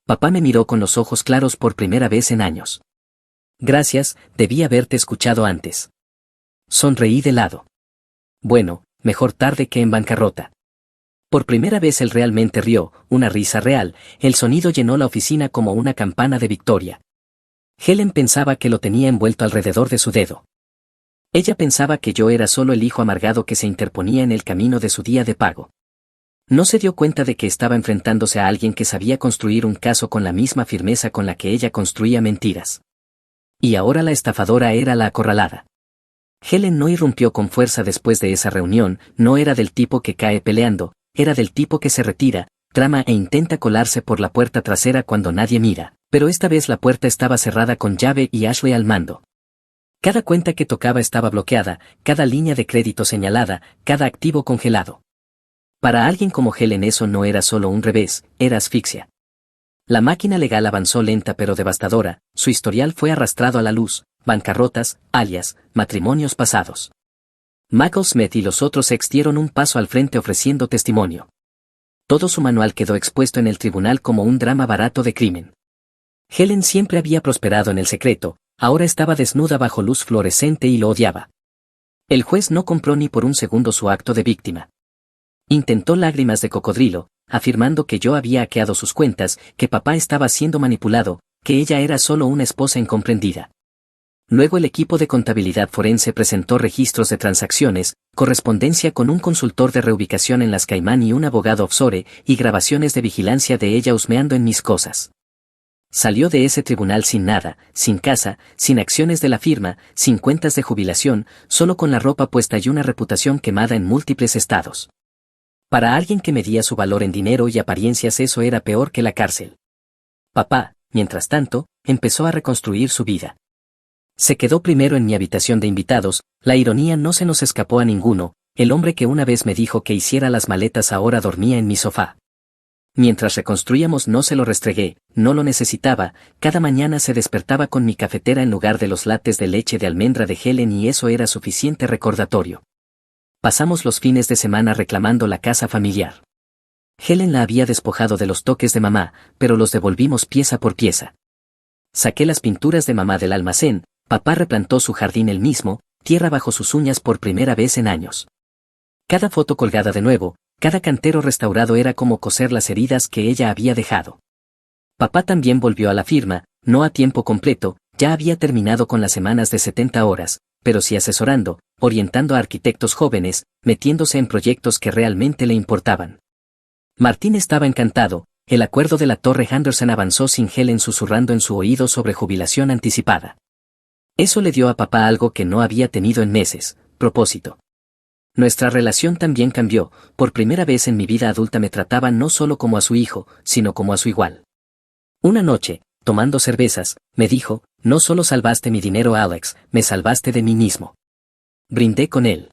Papá me miró con los ojos claros por primera vez en años. Gracias, debí haberte escuchado antes. Sonreí de lado. Bueno, mejor tarde que en bancarrota. Por primera vez él realmente rió, una risa real, el sonido llenó la oficina como una campana de victoria. Helen pensaba que lo tenía envuelto alrededor de su dedo. Ella pensaba que yo era solo el hijo amargado que se interponía en el camino de su día de pago. No se dio cuenta de que estaba enfrentándose a alguien que sabía construir un caso con la misma firmeza con la que ella construía mentiras. Y ahora la estafadora era la acorralada. Helen no irrumpió con fuerza después de esa reunión, no era del tipo que cae peleando, era del tipo que se retira, trama e intenta colarse por la puerta trasera cuando nadie mira, pero esta vez la puerta estaba cerrada con llave y Ashley al mando. Cada cuenta que tocaba estaba bloqueada, cada línea de crédito señalada, cada activo congelado. Para alguien como Helen eso no era solo un revés, era asfixia. La máquina legal avanzó lenta pero devastadora, su historial fue arrastrado a la luz, bancarrotas, alias, matrimonios pasados. Michael Smith y los otros ex dieron un paso al frente ofreciendo testimonio. Todo su manual quedó expuesto en el tribunal como un drama barato de crimen. Helen siempre había prosperado en el secreto, ahora estaba desnuda bajo luz fluorescente y lo odiaba. El juez no compró ni por un segundo su acto de víctima. Intentó lágrimas de cocodrilo, afirmando que yo había hackeado sus cuentas, que papá estaba siendo manipulado, que ella era solo una esposa incomprendida. Luego el equipo de contabilidad forense presentó registros de transacciones, correspondencia con un consultor de reubicación en las Caimán y un abogado offshore, y grabaciones de vigilancia de ella husmeando en mis cosas. Salió de ese tribunal sin nada, sin casa, sin acciones de la firma, sin cuentas de jubilación, solo con la ropa puesta y una reputación quemada en múltiples estados. Para alguien que medía su valor en dinero y apariencias eso era peor que la cárcel. Papá, mientras tanto, empezó a reconstruir su vida. Se quedó primero en mi habitación de invitados, la ironía no se nos escapó a ninguno, el hombre que una vez me dijo que hiciera las maletas ahora dormía en mi sofá. Mientras reconstruíamos no se lo restregué, no lo necesitaba, cada mañana se despertaba con mi cafetera en lugar de los lates de leche de almendra de Helen y eso era suficiente recordatorio. Pasamos los fines de semana reclamando la casa familiar. Helen la había despojado de los toques de mamá, pero los devolvimos pieza por pieza. Saqué las pinturas de mamá del almacén, papá replantó su jardín él mismo, tierra bajo sus uñas por primera vez en años. Cada foto colgada de nuevo, cada cantero restaurado era como coser las heridas que ella había dejado. Papá también volvió a la firma, no a tiempo completo, ya había terminado con las semanas de 70 horas, pero sí asesorando, orientando a arquitectos jóvenes, metiéndose en proyectos que realmente le importaban. Martín estaba encantado, el acuerdo de la Torre Henderson avanzó sin Helen susurrando en su oído sobre jubilación anticipada. Eso le dio a papá algo que no había tenido en meses, propósito. Nuestra relación también cambió, por primera vez en mi vida adulta me trataba no solo como a su hijo, sino como a su igual. Una noche, tomando cervezas, me dijo, no solo salvaste mi dinero Alex, me salvaste de mí mismo. Brindé con él.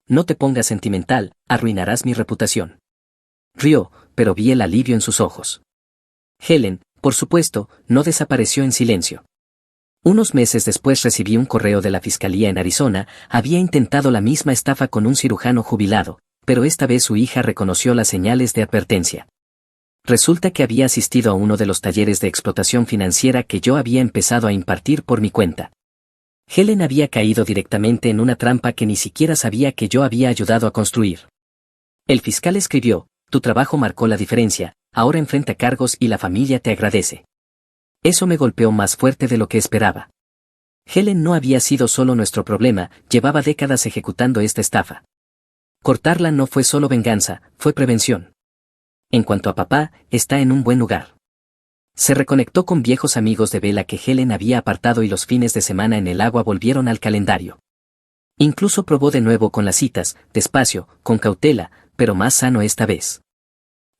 No te pongas sentimental, arruinarás mi reputación. Rió, pero vi el alivio en sus ojos. Helen, por supuesto, no desapareció en silencio. Unos meses después recibí un correo de la fiscalía en Arizona, había intentado la misma estafa con un cirujano jubilado, pero esta vez su hija reconoció las señales de advertencia. Resulta que había asistido a uno de los talleres de explotación financiera que yo había empezado a impartir por mi cuenta. Helen había caído directamente en una trampa que ni siquiera sabía que yo había ayudado a construir. El fiscal escribió, tu trabajo marcó la diferencia, ahora enfrenta cargos y la familia te agradece. Eso me golpeó más fuerte de lo que esperaba. Helen no había sido solo nuestro problema, llevaba décadas ejecutando esta estafa. Cortarla no fue solo venganza, fue prevención. En cuanto a papá, está en un buen lugar. Se reconectó con viejos amigos de vela que Helen había apartado y los fines de semana en el agua volvieron al calendario. Incluso probó de nuevo con las citas, despacio, con cautela, pero más sano esta vez.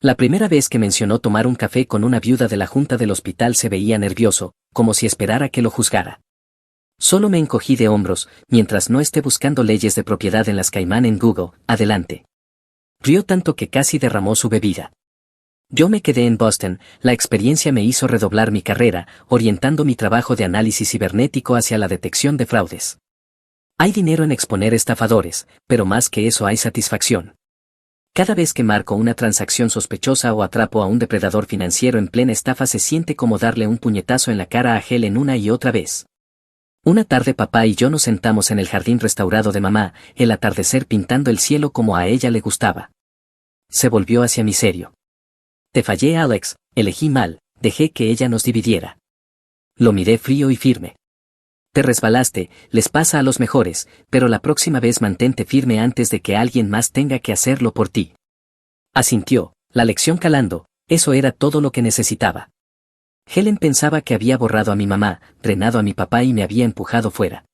La primera vez que mencionó tomar un café con una viuda de la junta del hospital se veía nervioso, como si esperara que lo juzgara. Solo me encogí de hombros, mientras no esté buscando leyes de propiedad en las Caimán en Google, adelante. Rió tanto que casi derramó su bebida. Yo me quedé en Boston, la experiencia me hizo redoblar mi carrera, orientando mi trabajo de análisis cibernético hacia la detección de fraudes. Hay dinero en exponer estafadores, pero más que eso hay satisfacción. Cada vez que marco una transacción sospechosa o atrapo a un depredador financiero en plena estafa se siente como darle un puñetazo en la cara a Helen una y otra vez. Una tarde papá y yo nos sentamos en el jardín restaurado de mamá, el atardecer pintando el cielo como a ella le gustaba. Se volvió hacia mí serio. Te fallé Alex, elegí mal, dejé que ella nos dividiera. Lo miré frío y firme. Te resbalaste, les pasa a los mejores, pero la próxima vez mantente firme antes de que alguien más tenga que hacerlo por ti. Asintió, la lección calando, eso era todo lo que necesitaba. Helen pensaba que había borrado a mi mamá, drenado a mi papá y me había empujado fuera.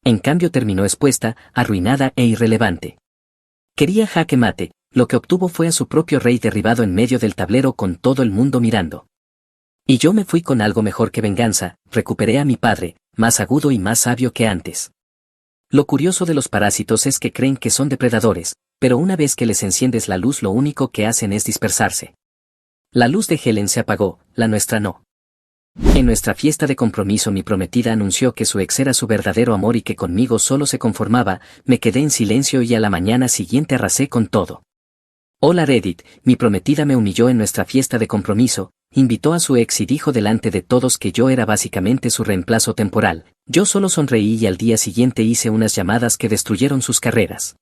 En cambio terminó expuesta, arruinada e irrelevante. Quería jaque mate, lo que obtuvo fue a su propio rey derribado en medio del tablero con todo el mundo mirando. Y yo me fui con algo mejor que venganza, recuperé a mi padre, más agudo y más sabio que antes. Lo curioso de los parásitos es que creen que son depredadores, pero una vez que les enciendes la luz lo único que hacen es dispersarse. La luz de Helen se apagó, la nuestra no. En nuestra fiesta de compromiso mi prometida anunció que su ex era su verdadero amor y que conmigo solo se conformaba, me quedé en silencio y a la mañana siguiente arrasé con todo. Hola Reddit, mi prometida me humilló en nuestra fiesta de compromiso, invitó a su ex y dijo delante de todos que yo era básicamente su reemplazo temporal. Yo solo sonreí y al día siguiente hice unas llamadas que destruyeron sus carreras.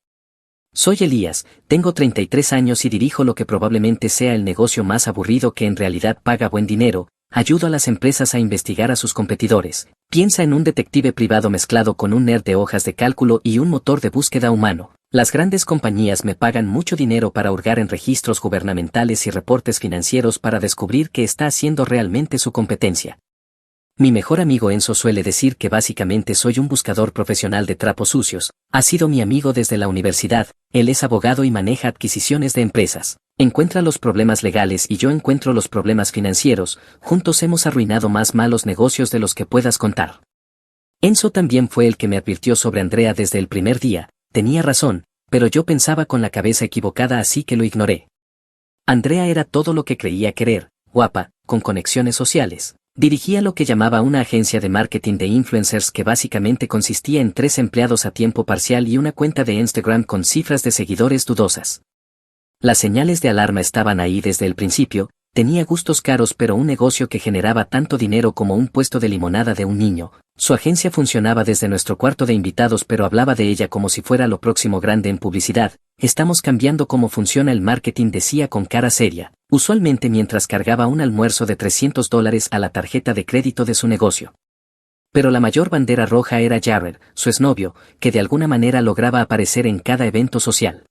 Soy Elías, tengo 33 años y dirijo lo que probablemente sea el negocio más aburrido que en realidad paga buen dinero, ayudo a las empresas a investigar a sus competidores. Piensa en un detective privado mezclado con un nerd de hojas de cálculo y un motor de búsqueda humano. Las grandes compañías me pagan mucho dinero para hurgar en registros gubernamentales y reportes financieros para descubrir qué está haciendo realmente su competencia. Mi mejor amigo Enzo suele decir que básicamente soy un buscador profesional de trapos sucios, ha sido mi amigo desde la universidad, él es abogado y maneja adquisiciones de empresas, encuentra los problemas legales y yo encuentro los problemas financieros, juntos hemos arruinado más malos negocios de los que puedas contar. Enzo también fue el que me advirtió sobre Andrea desde el primer día, tenía razón, pero yo pensaba con la cabeza equivocada así que lo ignoré. Andrea era todo lo que creía querer, guapa, con conexiones sociales. Dirigía lo que llamaba una agencia de marketing de influencers que básicamente consistía en 3 empleados a tiempo parcial y una cuenta de Instagram con cifras de seguidores dudosas. Las señales de alarma estaban ahí desde el principio. Tenía gustos caros pero un negocio que generaba tanto dinero como un puesto de limonada de un niño. Su agencia funcionaba desde nuestro cuarto de invitados pero hablaba de ella como si fuera lo próximo grande en publicidad. Estamos cambiando cómo funciona el marketing, decía con cara seria, usualmente mientras cargaba un almuerzo de $300 a la tarjeta de crédito de su negocio. Pero la mayor bandera roja era Jared, su exnovio, que de alguna manera lograba aparecer en cada evento social.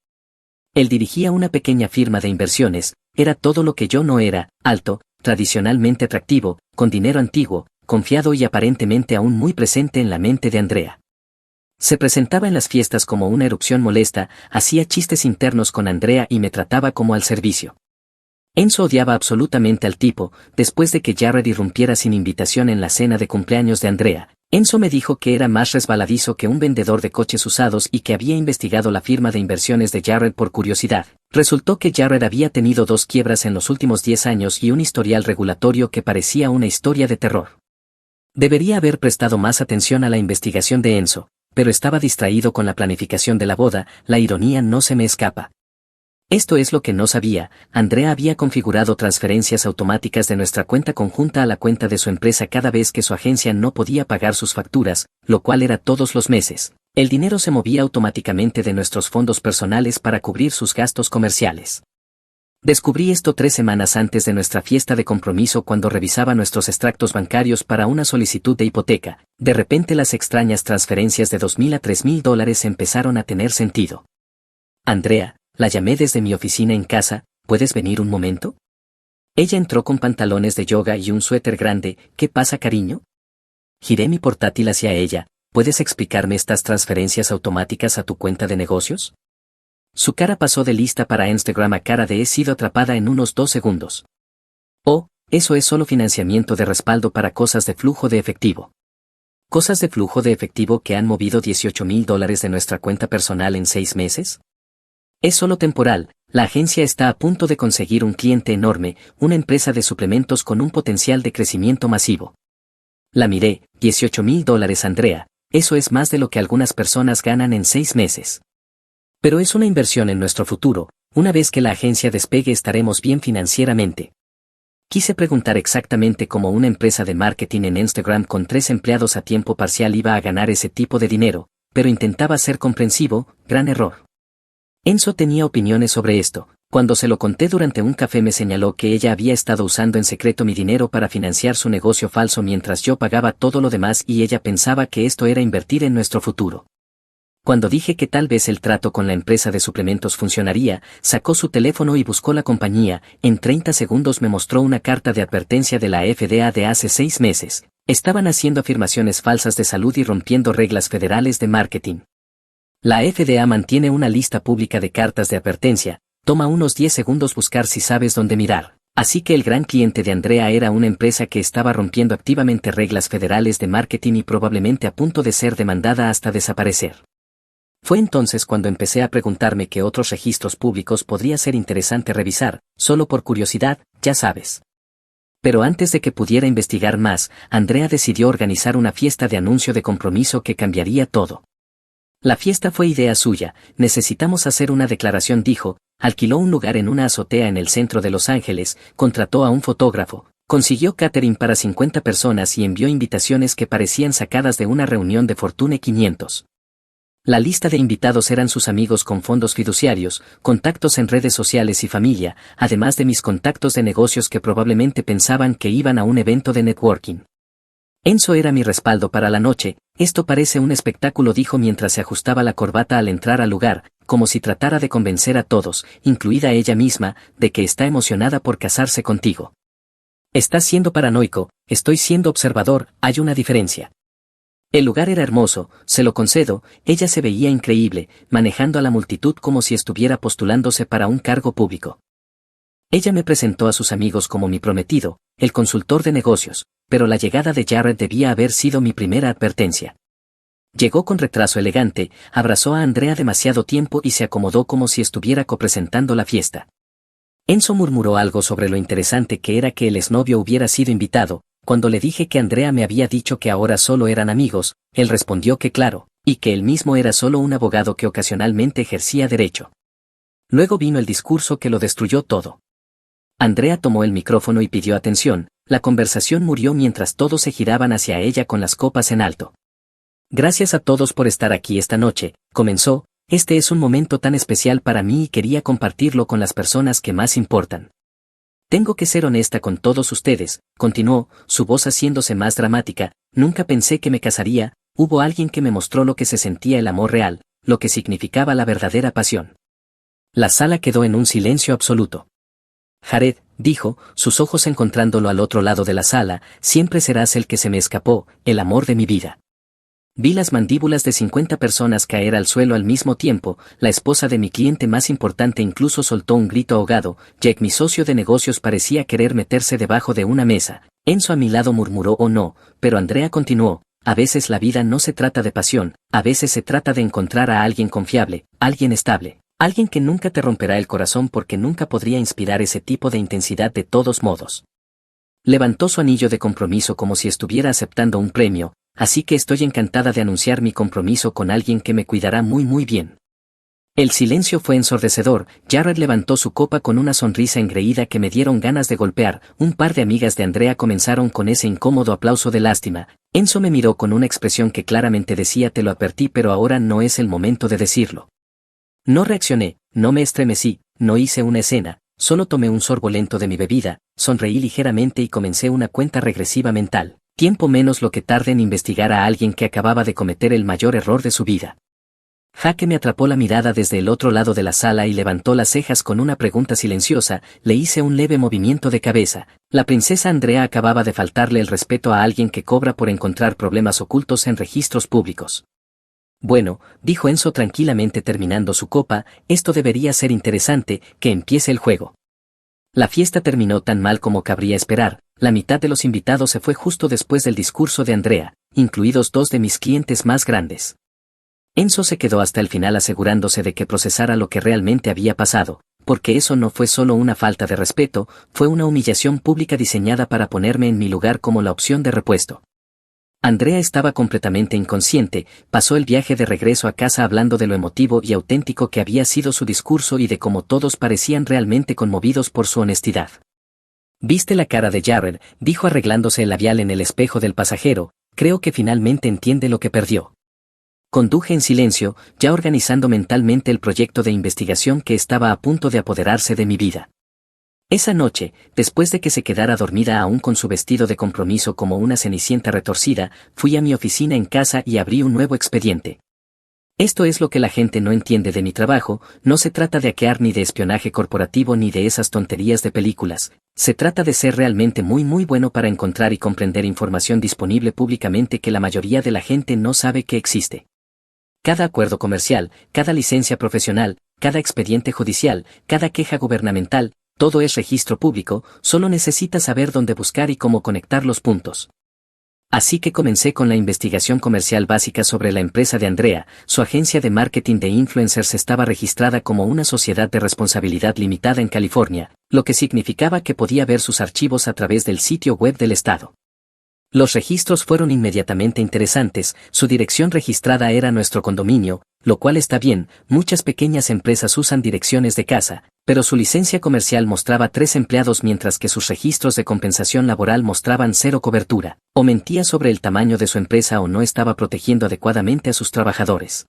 Él dirigía una pequeña firma de inversiones, era todo lo que yo no era: alto, tradicionalmente atractivo, con dinero antiguo, confiado y aparentemente aún muy presente en la mente de Andrea. Se presentaba en las fiestas como una erupción molesta, hacía chistes internos con Andrea y me trataba como al servicio. Enzo odiaba absolutamente al tipo. Después de que Jared irrumpiera sin invitación en la cena de cumpleaños de Andrea, Enzo me dijo que era más resbaladizo que un vendedor de coches usados y que había investigado la firma de inversiones de Jared por curiosidad. Resultó que Jared había tenido 2 quiebras en los últimos 10 años y un historial regulatorio que parecía una historia de terror. Debería haber prestado más atención a la investigación de Enzo, pero estaba distraído con la planificación de la boda. La ironía no se me escapa. Esto es lo que no sabía: Andrea había configurado transferencias automáticas de nuestra cuenta conjunta a la cuenta de su empresa cada vez que su agencia no podía pagar sus facturas, lo cual era todos los meses. El dinero se movía automáticamente de nuestros fondos personales para cubrir sus gastos comerciales. Descubrí esto 3 semanas antes de nuestra fiesta de compromiso cuando revisaba nuestros extractos bancarios para una solicitud de hipoteca. De repente las extrañas transferencias de $2,000 a $3,000 empezaron a tener sentido. Andrea, la llamé desde mi oficina en casa, ¿puedes venir un momento? Ella entró con pantalones de yoga y un suéter grande. ¿Qué pasa, cariño? Giré mi portátil hacia ella. ¿Puedes explicarme estas transferencias automáticas a tu cuenta de negocios? Su cara pasó de lista para Instagram a cara de he sido atrapada en unos 2 segundos. Oh, eso es solo financiamiento de respaldo para cosas de flujo de efectivo. ¿Cosas de flujo de efectivo que han movido $18,000 de nuestra cuenta personal en 6 meses? Es solo temporal. La agencia está a punto de conseguir un cliente enorme, una empresa de suplementos con un potencial de crecimiento masivo. La miré. $18,000, Andrea, eso es más de lo que algunas personas ganan en 6 meses. Pero es una inversión en nuestro futuro. Una vez que la agencia despegue estaremos bien financieramente. Quise preguntar exactamente cómo una empresa de marketing en Instagram con 3 empleados a tiempo parcial iba a ganar ese tipo de dinero, pero intentaba ser comprensivo. Gran error. Enzo tenía opiniones sobre esto. Cuando se lo conté durante un café me señaló que ella había estado usando en secreto mi dinero para financiar su negocio falso mientras yo pagaba todo lo demás y ella pensaba que esto era invertir en nuestro futuro. Cuando dije que tal vez el trato con la empresa de suplementos funcionaría, sacó su teléfono y buscó la compañía. En 30 segundos me mostró una carta de advertencia de la FDA de hace 6 meses. Estaban haciendo afirmaciones falsas de salud y rompiendo reglas federales de marketing. La FDA mantiene una lista pública de cartas de advertencia. Toma unos 10 segundos buscar si sabes dónde mirar. Así que el gran cliente de Andrea era una empresa que estaba rompiendo activamente reglas federales de marketing y probablemente a punto de ser demandada hasta desaparecer. Fue entonces cuando empecé a preguntarme qué otros registros públicos podría ser interesante revisar, solo por curiosidad, ya sabes. Pero antes de que pudiera investigar más, Andrea decidió organizar una fiesta de anuncio de compromiso que cambiaría todo. La fiesta fue idea suya. Necesitamos hacer una declaración, dijo. Alquiló un lugar en una azotea en el centro de Los Ángeles, contrató a un fotógrafo, consiguió catering para 50 personas y envió invitaciones que parecían sacadas de una reunión de Fortune 500. La lista de invitados eran sus amigos con fondos fiduciarios, contactos en redes sociales y familia, además de mis contactos de negocios que probablemente pensaban que iban a un evento de networking. Enzo era mi respaldo para la noche. Esto parece un espectáculo, dijo mientras se ajustaba la corbata al entrar al lugar, como si tratara de convencer a todos, incluida ella misma, de que está emocionada por casarse contigo. Estás siendo paranoico, estoy siendo observador, hay una diferencia. El lugar era hermoso, se lo concedo. Ella se veía increíble, manejando a la multitud como si estuviera postulándose para un cargo público. Ella me presentó a sus amigos como mi prometido, el consultor de negocios, pero la llegada de Jared debía haber sido mi primera advertencia. Llegó con retraso elegante, abrazó a Andrea demasiado tiempo y se acomodó como si estuviera copresentando la fiesta. Enzo murmuró algo sobre lo interesante que era que el exnovio hubiera sido invitado. Cuando le dije que Andrea me había dicho que ahora solo eran amigos, él respondió que claro, y que él mismo era solo un abogado que ocasionalmente ejercía derecho. Luego vino el discurso que lo destruyó todo. Andrea tomó el micrófono y pidió atención. La conversación murió mientras todos se giraban hacia ella con las copas en alto. Gracias a todos por estar aquí esta noche, comenzó. Este es un momento tan especial para mí y quería compartirlo con las personas que más importan. Tengo que ser honesta con todos ustedes, continuó, su voz haciéndose más dramática. Nunca pensé que me casaría. Hubo alguien que me mostró lo que se sentía el amor real, lo que significaba la verdadera pasión. La sala quedó en un silencio absoluto. Jared, dijo, sus ojos encontrándolo al otro lado de la sala, siempre serás el que se me escapó, el amor de mi vida. Vi las mandíbulas de 50 personas caer al suelo al mismo tiempo. La esposa de mi cliente más importante incluso soltó un grito ahogado. Jack, mi socio de negocios, parecía querer meterse debajo de una mesa. Enzo a mi lado murmuró "oh no", pero Andrea continuó, a veces la vida no se trata de pasión, a veces se trata de encontrar a alguien confiable, alguien estable, alguien que nunca te romperá el corazón porque nunca podría inspirar ese tipo de intensidad de todos modos. Levantó su anillo de compromiso como si estuviera aceptando un premio. Así que estoy encantada de anunciar mi compromiso con alguien que me cuidará muy bien. El silencio fue ensordecedor. Jared levantó su copa con una sonrisa engreída que me dieron ganas de golpear. Un par de amigas de Andrea comenzaron con ese incómodo aplauso de lástima. Enzo me miró con una expresión que claramente decía te lo advertí, pero ahora no es el momento de decirlo. No reaccioné, no me estremecí, no hice una escena, solo tomé un sorbo lento de mi bebida, sonreí ligeramente y comencé una cuenta regresiva mental. Tiempo menos lo que tarde en investigar a alguien que acababa de cometer el mayor error de su vida. Jaque me atrapó la mirada desde el otro lado de la sala y levantó las cejas con una pregunta silenciosa. Le hice un leve movimiento de cabeza. La princesa Andrea acababa de faltarle el respeto a alguien que cobra por encontrar problemas ocultos en registros públicos. Bueno, dijo Enzo tranquilamente terminando su copa, esto debería ser interesante, que empiece el juego. La fiesta terminó tan mal como cabría esperar. La mitad de los invitados se fue justo después del discurso de Andrea, incluidos 2 de mis clientes más grandes. Enzo se quedó hasta el final asegurándose de que procesara lo que realmente había pasado, porque eso no fue solo una falta de respeto, fue una humillación pública diseñada para ponerme en mi lugar como la opción de repuesto. Andrea estaba completamente inconsciente, pasó el viaje de regreso a casa hablando de lo emotivo y auténtico que había sido su discurso y de cómo todos parecían realmente conmovidos por su honestidad. «¿Viste la cara de Jared?», dijo arreglándose el labial en el espejo del pasajero, «creo que finalmente entiende lo que perdió». Conduje en silencio, ya organizando mentalmente el proyecto de investigación que estaba a punto de apoderarse de mi vida. Esa noche, después de que se quedara dormida aún con su vestido de compromiso como una cenicienta retorcida, fui a mi oficina en casa y abrí un nuevo expediente. Esto es lo que la gente no entiende de mi trabajo, no se trata de hackear ni de espionaje corporativo ni de esas tonterías de películas, se trata de ser realmente muy bueno para encontrar y comprender información disponible públicamente que la mayoría de la gente no sabe que existe. Cada acuerdo comercial, cada licencia profesional, cada expediente judicial, cada queja gubernamental, todo es registro público, solo necesitas saber dónde buscar y cómo conectar los puntos. Así que comencé con la investigación comercial básica sobre la empresa de Andrea. Su agencia de marketing de influencers estaba registrada como una sociedad de responsabilidad limitada en California, lo que significaba que podía ver sus archivos a través del sitio web del estado. Los registros fueron inmediatamente interesantes. Su dirección registrada era nuestro condominio, lo cual está bien, muchas pequeñas empresas usan direcciones de casa, pero su licencia comercial mostraba 3 empleados mientras que sus registros de compensación laboral mostraban 0 cobertura, o mentía sobre el tamaño de su empresa o no estaba protegiendo adecuadamente a sus trabajadores.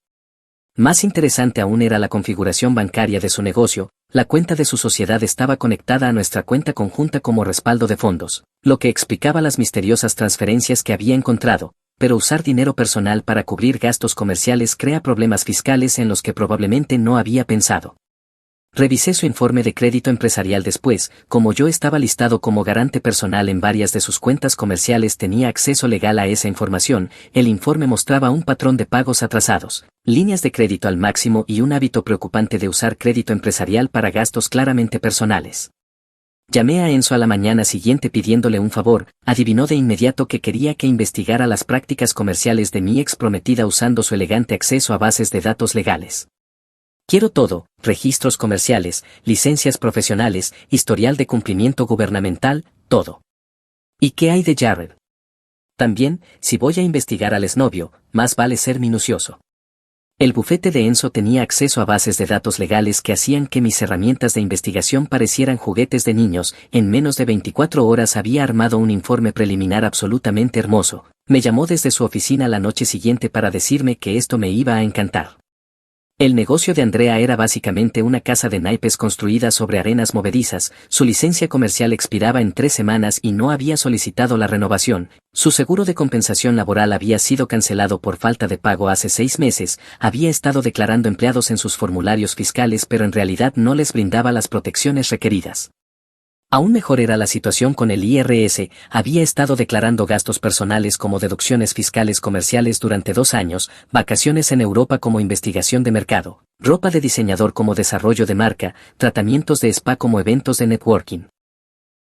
Más interesante aún era la configuración bancaria de su negocio. La cuenta de su sociedad estaba conectada a nuestra cuenta conjunta como respaldo de fondos, lo que explicaba las misteriosas transferencias que había encontrado, pero usar dinero personal para cubrir gastos comerciales crea problemas fiscales en los que probablemente no había pensado. Revisé su informe de crédito empresarial después, como yo estaba listado como garante personal en varias de sus cuentas comerciales tenía acceso legal a esa información. El informe mostraba un patrón de pagos atrasados, líneas de crédito al máximo y un hábito preocupante de usar crédito empresarial para gastos claramente personales. Llamé a Enzo a la mañana siguiente pidiéndole un favor, adivinó de inmediato que quería que investigara las prácticas comerciales de mi ex prometida usando su elegante acceso a bases de datos legales. Quiero todo: registros comerciales, licencias profesionales, historial de cumplimiento gubernamental, todo. ¿Y qué hay de Jared? También, si voy a investigar al exnovio, más vale ser minucioso. El bufete de Enzo tenía acceso a bases de datos legales que hacían que mis herramientas de investigación parecieran juguetes de niños. En menos de 24 horas había armado un informe preliminar absolutamente hermoso. Me llamó desde su oficina la noche siguiente para decirme que esto me iba a encantar. El negocio de Andrea era básicamente una casa de naipes construida sobre arenas movedizas. Su licencia comercial expiraba en 3 semanas y no había solicitado la renovación. Su seguro de compensación laboral había sido cancelado por falta de pago hace 6 meses. Había estado declarando empleados en sus formularios fiscales, pero en realidad no les brindaba las protecciones requeridas. Aún mejor era la situación con el IRS. Había estado declarando gastos personales como deducciones fiscales comerciales durante 2 años, vacaciones en Europa como investigación de mercado, ropa de diseñador como desarrollo de marca, tratamientos de spa como eventos de networking.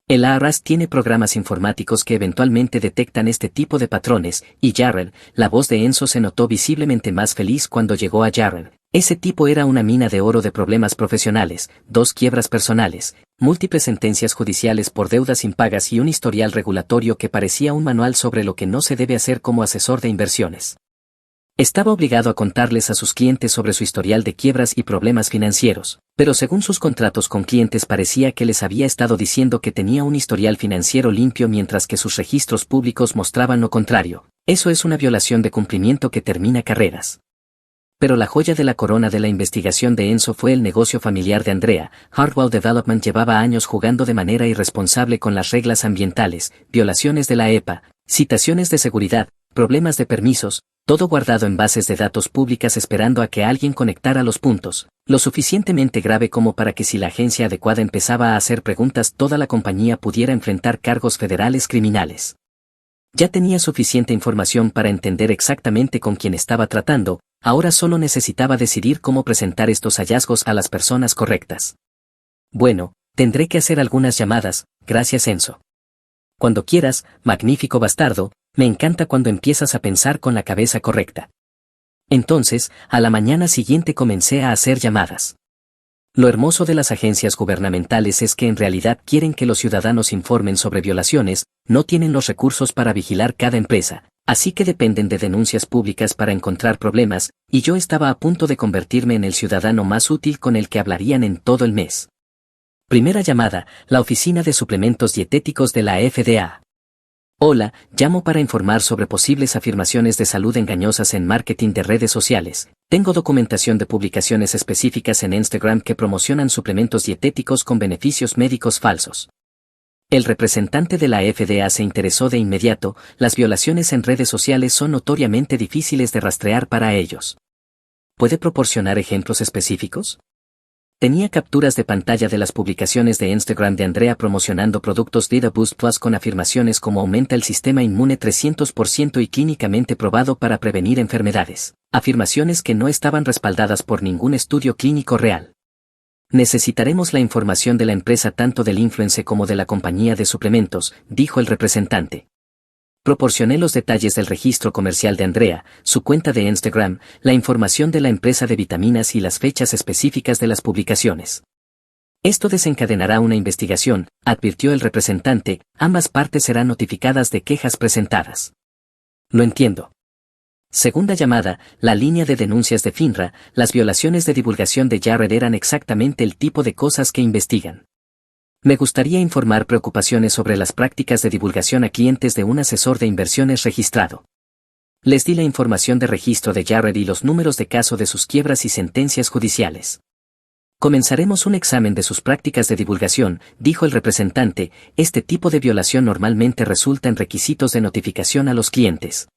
El IRS tiene programas informáticos que eventualmente detectan este tipo de patrones, y Jared, la voz de Enzo, se notó visiblemente más feliz cuando llegó a Jared. Ese tipo era una mina de oro de problemas profesionales, 2 quiebras personales, múltiples sentencias judiciales por deudas impagas y un historial regulatorio que parecía un manual sobre lo que no se debe hacer como asesor de inversiones. Estaba obligado a contarles a sus clientes sobre su historial de quiebras y problemas financieros, pero según sus contratos con clientes parecía que les había estado diciendo que tenía un historial financiero limpio mientras que sus registros públicos mostraban lo contrario. Eso es una violación de cumplimiento que termina carreras. Pero la joya de la corona de la investigación de Enzo fue el negocio familiar de Andrea. Hardwell Development llevaba años jugando de manera irresponsable con las reglas ambientales, violaciones de la EPA, citaciones de seguridad, problemas de permisos, todo guardado en bases de datos públicas esperando a que alguien conectara los puntos, lo suficientemente grave como para que si la agencia adecuada empezaba a hacer preguntas toda la compañía pudiera enfrentar cargos federales criminales. Ya tenía suficiente información para entender exactamente con quién estaba tratando, ahora solo necesitaba decidir cómo presentar estos hallazgos a las personas correctas. Bueno, tendré que hacer algunas llamadas, gracias Enzo. Cuando quieras, magnífico bastardo, me encanta cuando empiezas a pensar con la cabeza correcta. Entonces, a la mañana siguiente comencé a hacer llamadas. Lo hermoso de las agencias gubernamentales es que en realidad quieren que los ciudadanos informen sobre violaciones, no tienen los recursos para vigilar cada empresa, así que dependen de denuncias públicas para encontrar problemas, y yo estaba a punto de convertirme en el ciudadano más útil con el que hablarían en todo el mes. Primera llamada, la Oficina de Suplementos Dietéticos de la FDA. Hola, llamo para informar sobre posibles afirmaciones de salud engañosas en marketing de redes sociales. Tengo documentación de publicaciones específicas en Instagram que promocionan suplementos dietéticos con beneficios médicos falsos. El representante de la FDA se interesó de inmediato. Las violaciones en redes sociales son notoriamente difíciles de rastrear para ellos. ¿Puede proporcionar ejemplos específicos? Tenía capturas de pantalla de las publicaciones de Instagram de Andrea promocionando productos Data Boost Plus con afirmaciones como aumenta el sistema inmune 300% y clínicamente probado para prevenir enfermedades. Afirmaciones que no estaban respaldadas por ningún estudio clínico real. Necesitaremos la información de la empresa tanto del influencer como de la compañía de suplementos, dijo el representante. Proporcioné los detalles del registro comercial de Andrea, su cuenta de Instagram, la información de la empresa de vitaminas y las fechas específicas de las publicaciones. Esto desencadenará una investigación, advirtió el representante, ambas partes serán notificadas de quejas presentadas. Lo entiendo. Segunda llamada, la línea de denuncias de FINRA. Las violaciones de divulgación de Jared eran exactamente el tipo de cosas que investigan. Me gustaría informar preocupaciones sobre las prácticas de divulgación a clientes de un asesor de inversiones registrado. Les di la información de registro de Jared y los números de caso de sus quiebras y sentencias judiciales. Comenzaremos un examen de sus prácticas de divulgación, dijo el representante. Este tipo de violación normalmente resulta en requisitos de notificación a los clientes.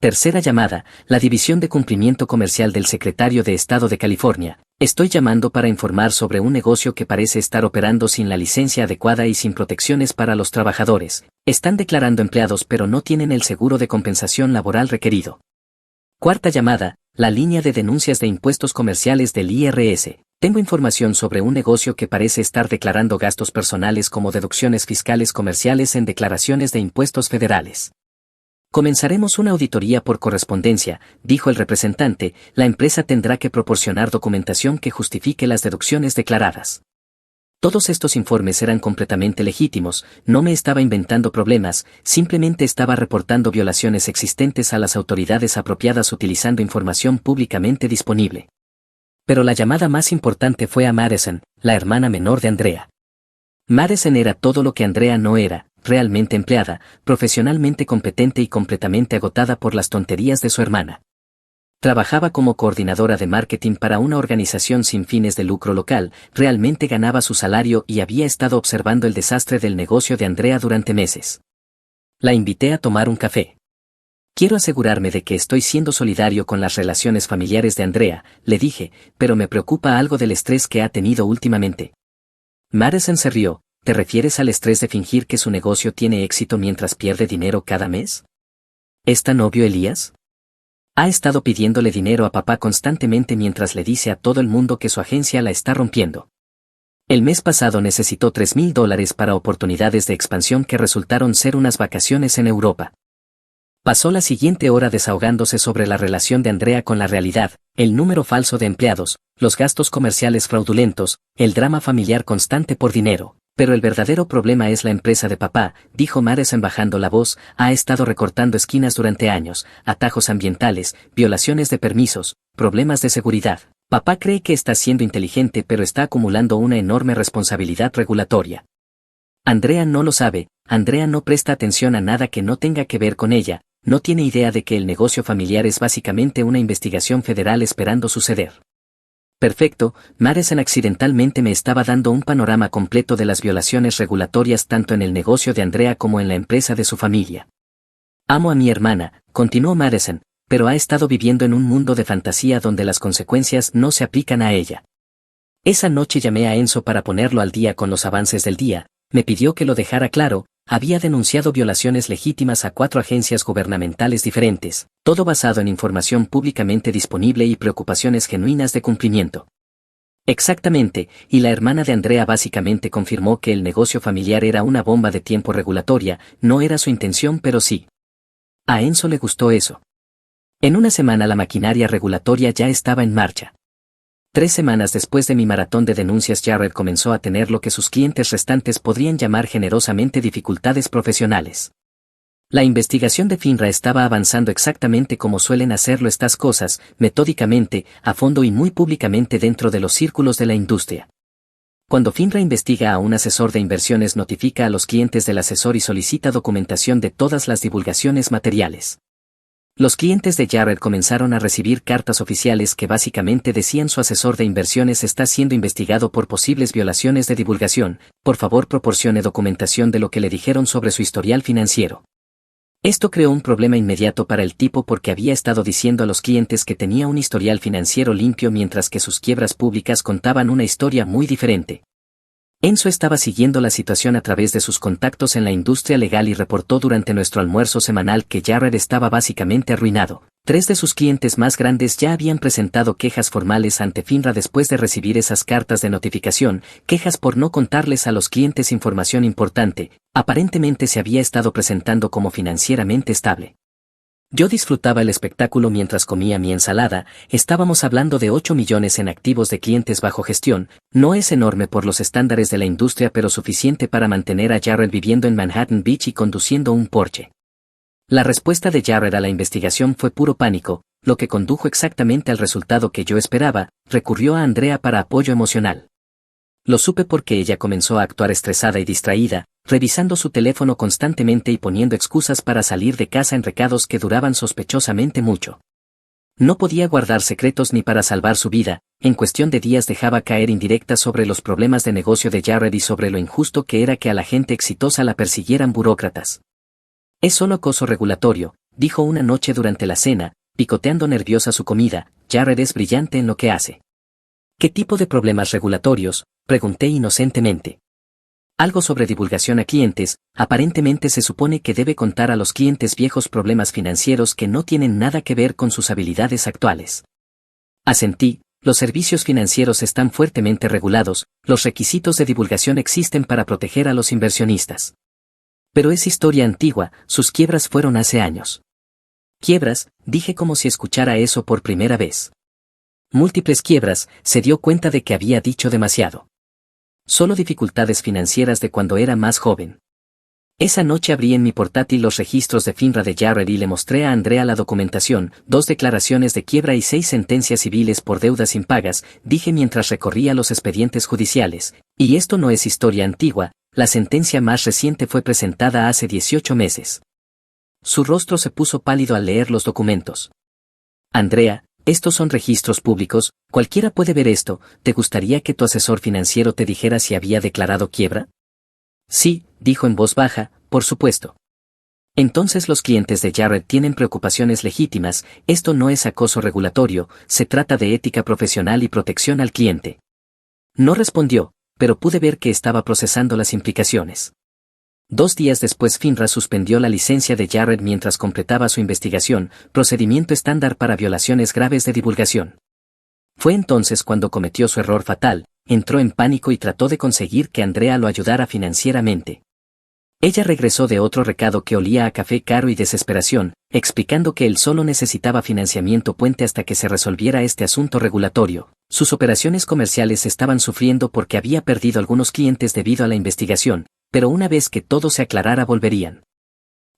Tercera llamada, la División de Cumplimiento Comercial del Secretario de Estado de California. Estoy llamando para informar sobre un negocio que parece estar operando sin la licencia adecuada y sin protecciones para los trabajadores. Están declarando empleados pero no tienen el seguro de compensación laboral requerido. Cuarta llamada, la línea de denuncias de impuestos comerciales del IRS. Tengo información sobre un negocio que parece estar declarando gastos personales como deducciones fiscales comerciales en declaraciones de impuestos federales. Comenzaremos una auditoría por correspondencia, dijo el representante, la empresa tendrá que proporcionar documentación que justifique las deducciones declaradas. Todos estos informes eran completamente legítimos, no me estaba inventando problemas, simplemente estaba reportando violaciones existentes a las autoridades apropiadas utilizando información públicamente disponible. Pero la llamada más importante fue a Madison, la hermana menor de Andrea. Madison era todo lo que Andrea no era, realmente empleada, profesionalmente competente y completamente agotada por las tonterías de su hermana. Trabajaba como coordinadora de marketing para una organización sin fines de lucro local, realmente ganaba su salario y había estado observando el desastre del negocio de Andrea durante meses. La invité a tomar un café. Quiero asegurarme de que estoy siendo solidario con las relaciones familiares de Andrea, le dije, pero me preocupa algo del estrés que ha tenido últimamente. Madison se rió. ¿Te refieres al estrés de fingir que su negocio tiene éxito mientras pierde dinero cada mes? ¿Está novio Elías? Ha estado pidiéndole dinero a papá constantemente mientras le dice a todo el mundo que su agencia la está rompiendo. El mes pasado necesitó $3,000 para oportunidades de expansión que resultaron ser unas vacaciones en Europa. Pasó la siguiente hora desahogándose sobre la relación de Andrea con la realidad, el número falso de empleados, los gastos comerciales fraudulentos, el drama familiar constante por dinero. Pero el verdadero problema es la empresa de papá, dijo Madison bajando la voz, ha estado recortando esquinas durante años, atajos ambientales, violaciones de permisos, problemas de seguridad. Papá cree que está siendo inteligente pero está acumulando una enorme responsabilidad regulatoria. Andrea no lo sabe, Andrea no presta atención a nada que no tenga que ver con ella, no tiene idea de que el negocio familiar es básicamente una investigación federal esperando suceder. Perfecto, Madison accidentalmente me estaba dando un panorama completo de las violaciones regulatorias tanto en el negocio de Andrea como en la empresa de su familia. Amo a mi hermana, continuó Madison, pero ha estado viviendo en un mundo de fantasía donde las consecuencias no se aplican a ella. Esa noche llamé a Enzo para ponerlo al día con los avances del día, me pidió que lo dejara claro, había denunciado violaciones legítimas a 4 agencias gubernamentales diferentes, todo basado en información públicamente disponible y preocupaciones genuinas de cumplimiento. Exactamente, y la hermana de Andrea básicamente confirmó que el negocio familiar era una bomba de tiempo regulatoria, no era su intención pero sí. A Enzo le gustó eso. En una semana la maquinaria regulatoria ya estaba en marcha. 3 semanas después de mi maratón de denuncias, Jared comenzó a tener lo que sus clientes restantes podrían llamar generosamente dificultades profesionales. La investigación de FINRA estaba avanzando exactamente como suelen hacerlo estas cosas, metódicamente, a fondo y muy públicamente dentro de los círculos de la industria. Cuando FINRA investiga a un asesor de inversiones, notifica a los clientes del asesor y solicita documentación de todas las divulgaciones materiales. Los clientes de Jared comenzaron a recibir cartas oficiales que básicamente decían su asesor de inversiones está siendo investigado por posibles violaciones de divulgación, por favor proporcione documentación de lo que le dijeron sobre su historial financiero. Esto creó un problema inmediato para el tipo porque había estado diciendo a los clientes que tenía un historial financiero limpio mientras que sus quiebras públicas contaban una historia muy diferente. Enzo estaba siguiendo la situación a través de sus contactos en la industria legal y reportó durante nuestro almuerzo semanal que Jared estaba básicamente arruinado. 3 de sus clientes más grandes ya habían presentado quejas formales ante FINRA después de recibir esas cartas de notificación, quejas por no contarles a los clientes información importante, aparentemente se había estado presentando como financieramente estable. Yo disfrutaba el espectáculo mientras comía mi ensalada, estábamos hablando de 8 millones en activos de clientes bajo gestión, no es enorme por los estándares de la industria pero suficiente para mantener a Jared viviendo en Manhattan Beach y conduciendo un Porsche. La respuesta de Jared a la investigación fue puro pánico, lo que condujo exactamente al resultado que yo esperaba, recurrió a Andrea para apoyo emocional. Lo supe porque ella comenzó a actuar estresada y distraída, revisando su teléfono constantemente y poniendo excusas para salir de casa en recados que duraban sospechosamente mucho. No podía guardar secretos ni para salvar su vida, en cuestión de días dejaba caer indirectas sobre los problemas de negocio de Jared y sobre lo injusto que era que a la gente exitosa la persiguieran burócratas. Es solo acoso regulatorio, dijo una noche durante la cena, picoteando nerviosa su comida, Jared es brillante en lo que hace. ¿Qué tipo de problemas regulatorios?, pregunté inocentemente. Algo sobre divulgación a clientes, aparentemente se supone que debe contar a los clientes viejos problemas financieros que no tienen nada que ver con sus habilidades actuales. Asentí, los servicios financieros están fuertemente regulados, los requisitos de divulgación existen para proteger a los inversionistas. Pero es historia antigua, sus quiebras fueron hace años. Quiebras, dije como si escuchara eso por primera vez. Múltiples quiebras, se dio cuenta de que había dicho demasiado. Solo dificultades financieras de cuando era más joven. Esa noche abrí en mi portátil los registros de FINRA de Jared y le mostré a Andrea la documentación, 2 declaraciones de quiebra y 6 sentencias civiles por deudas impagas, dije mientras recorría los expedientes judiciales, y esto no es historia antigua, la sentencia más reciente fue presentada hace 18 meses. Su rostro se puso pálido al leer los documentos. Andrea, estos son registros públicos, cualquiera puede ver esto, ¿te gustaría que tu asesor financiero te dijera si había declarado quiebra? Sí, dijo en voz baja, por supuesto. Entonces los clientes de Jared tienen preocupaciones legítimas, esto no es acoso regulatorio, se trata de ética profesional y protección al cliente. No respondió, pero pude ver que estaba procesando las implicaciones. 2 días después FINRA suspendió la licencia de Jared mientras completaba su investigación, procedimiento estándar para violaciones graves de divulgación. Fue entonces cuando cometió su error fatal, entró en pánico y trató de conseguir que Andrea lo ayudara financieramente. Ella regresó de otro recado que olía a café caro y desesperación, explicando que él solo necesitaba financiamiento puente hasta que se resolviera este asunto regulatorio. Sus operaciones comerciales estaban sufriendo porque había perdido algunos clientes debido a la investigación, pero una vez que todo se aclarara volverían.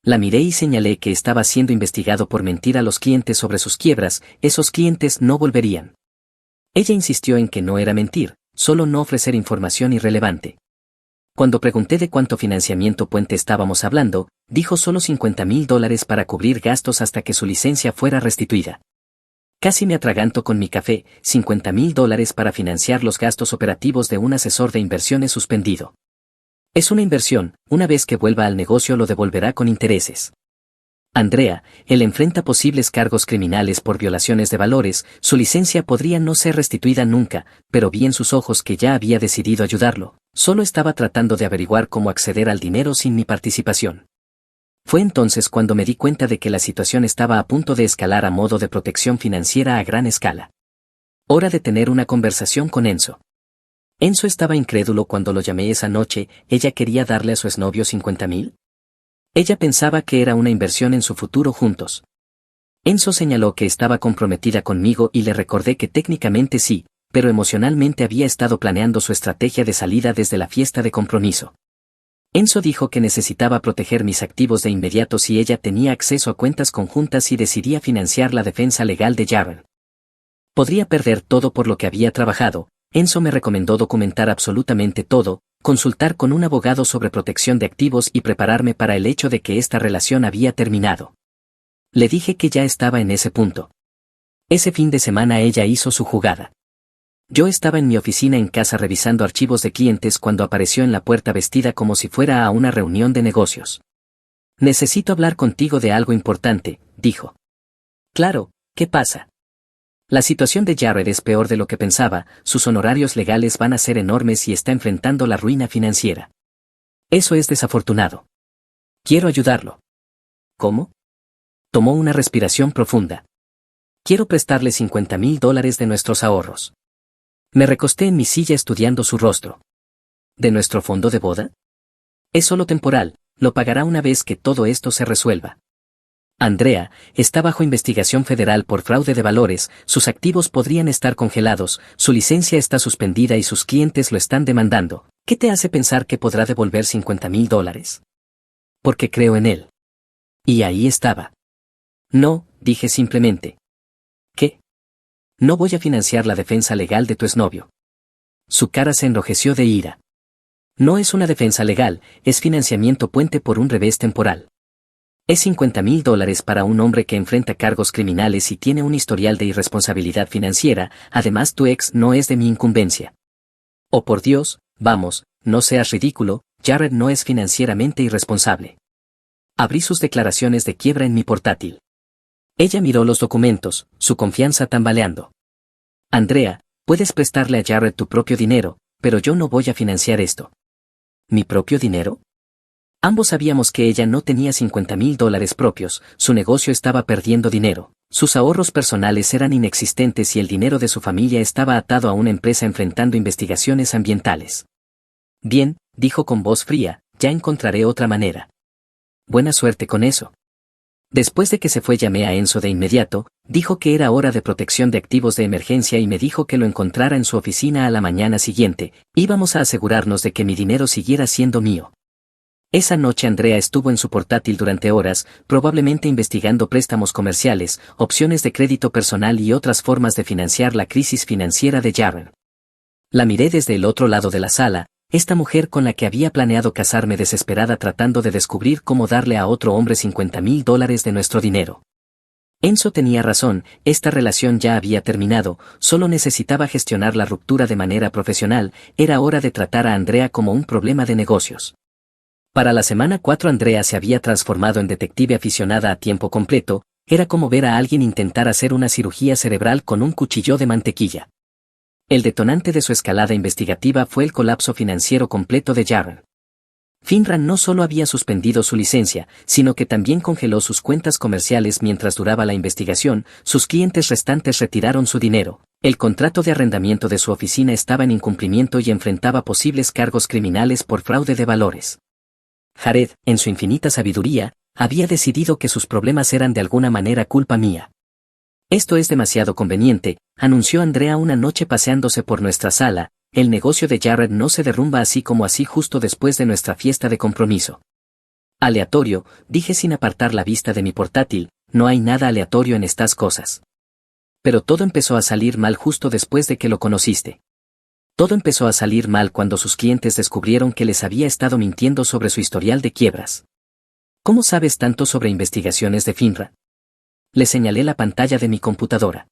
La miré y señalé que estaba siendo investigado por mentir a los clientes sobre sus quiebras, esos clientes no volverían. Ella insistió en que no era mentir, solo no ofrecer información irrelevante. Cuando pregunté de cuánto financiamiento puente estábamos hablando, dijo solo $50,000 para cubrir gastos hasta que su licencia fuera restituida. Casi me atraganto con mi café, $50,000 para financiar los gastos operativos de un asesor de inversiones suspendido. Es una inversión, una vez que vuelva al negocio lo devolverá con intereses. Andrea, él enfrenta posibles cargos criminales por violaciones de valores, su licencia podría no ser restituida nunca, pero vi en sus ojos que ya había decidido ayudarlo, solo estaba tratando de averiguar cómo acceder al dinero sin mi participación. Fue entonces cuando me di cuenta de que la situación estaba a punto de escalar a modo de protección financiera a gran escala. Hora de tener una conversación con Enzo. Enzo estaba incrédulo cuando lo llamé esa noche, ella quería darle a su exnovio $50,000. Ella pensaba que era una inversión en su futuro juntos. Enzo señaló que estaba comprometida conmigo y le recordé que técnicamente sí, pero emocionalmente había estado planeando su estrategia de salida desde la fiesta de compromiso. Enzo dijo que necesitaba proteger mis activos de inmediato si ella tenía acceso a cuentas conjuntas y decidía financiar la defensa legal de Jared. Podría perder todo por lo que había trabajado. Enzo me recomendó documentar absolutamente todo, consultar con un abogado sobre protección de activos y prepararme para el hecho de que esta relación había terminado. Le dije que ya estaba en ese punto. Ese fin de semana ella hizo su jugada. Yo estaba en mi oficina en casa revisando archivos de clientes cuando apareció en la puerta vestida como si fuera a una reunión de negocios. Necesito hablar contigo de algo importante, dijo. Claro, ¿qué pasa? La situación de Jared es peor de lo que pensaba, sus honorarios legales van a ser enormes y está enfrentando la ruina financiera. Eso es desafortunado. Quiero ayudarlo. ¿Cómo? Tomó una respiración profunda. Quiero prestarle $50,000 de nuestros ahorros. Me recosté en mi silla estudiando su rostro. ¿De nuestro fondo de boda? Es solo temporal, lo pagará una vez que todo esto se resuelva. Andrea, está bajo investigación federal por fraude de valores, sus activos podrían estar congelados, su licencia está suspendida y sus clientes lo están demandando. ¿Qué te hace pensar que podrá devolver $50,000? Porque creo en él. Y ahí estaba. No, dije simplemente. ¿Qué? No voy a financiar la defensa legal de tu exnovio. Su cara se enrojeció de ira. No es una defensa legal, es financiamiento puente por un revés temporal. Es $50,000 para un hombre que enfrenta cargos criminales y tiene un historial de irresponsabilidad financiera, además tu ex no es de mi incumbencia. Oh por Dios, vamos, no seas ridículo, Jared no es financieramente irresponsable. Abrí sus declaraciones de quiebra en mi portátil. Ella miró los documentos, su confianza tambaleando. Andrea, puedes prestarle a Jared tu propio dinero, pero yo no voy a financiar esto. ¿Mi propio dinero? Ambos sabíamos que ella no tenía $50,000 propios, su negocio estaba perdiendo dinero, sus ahorros personales eran inexistentes y el dinero de su familia estaba atado a una empresa enfrentando investigaciones ambientales. Bien, dijo con voz fría, ya encontraré otra manera. buena suerte con eso. Después de que se fue llamé a Enzo de inmediato, dijo que era hora de protección de activos de emergencia y me dijo que lo encontrara en su oficina a la mañana siguiente, íbamos a asegurarnos de que mi dinero siguiera siendo mío. Esa noche Andrea estuvo en su portátil durante horas, probablemente investigando préstamos comerciales, opciones de crédito personal y otras formas de financiar la crisis financiera de Jarren. La miré desde el otro lado de la sala, esta mujer con la que había planeado casarme desesperada tratando de descubrir cómo darle a otro hombre $50,000 de nuestro dinero. Enzo tenía razón, esta relación ya había terminado, solo necesitaba gestionar la ruptura de manera profesional, era hora de tratar a Andrea como un problema de negocios. Para la semana 4 Andrea se había transformado en detective aficionada a tiempo completo, era como ver a alguien intentar hacer una cirugía cerebral con un cuchillo de mantequilla. El detonante de su escalada investigativa fue el colapso financiero completo de Jarren. FINRA no solo había suspendido su licencia, sino que también congeló sus cuentas comerciales mientras duraba la investigación, sus clientes restantes retiraron su dinero, el contrato de arrendamiento de su oficina estaba en incumplimiento y enfrentaba posibles cargos criminales por fraude de valores. Jared, en su infinita sabiduría, había decidido que sus problemas eran de alguna manera culpa mía. Esto es demasiado conveniente, anunció Andrea una noche paseándose por nuestra sala, el negocio de Jared no se derrumba así como así justo después de nuestra fiesta de compromiso. Aleatorio, dije sin apartar la vista de mi portátil, no hay nada aleatorio en estas cosas. Pero todo empezó a salir mal justo después de que lo conociste. Todo empezó a salir mal cuando sus clientes descubrieron que les había estado mintiendo sobre su historial de quiebras. ¿Cómo sabes tanto sobre investigaciones de FINRA? Le señalé la pantalla de mi computadora.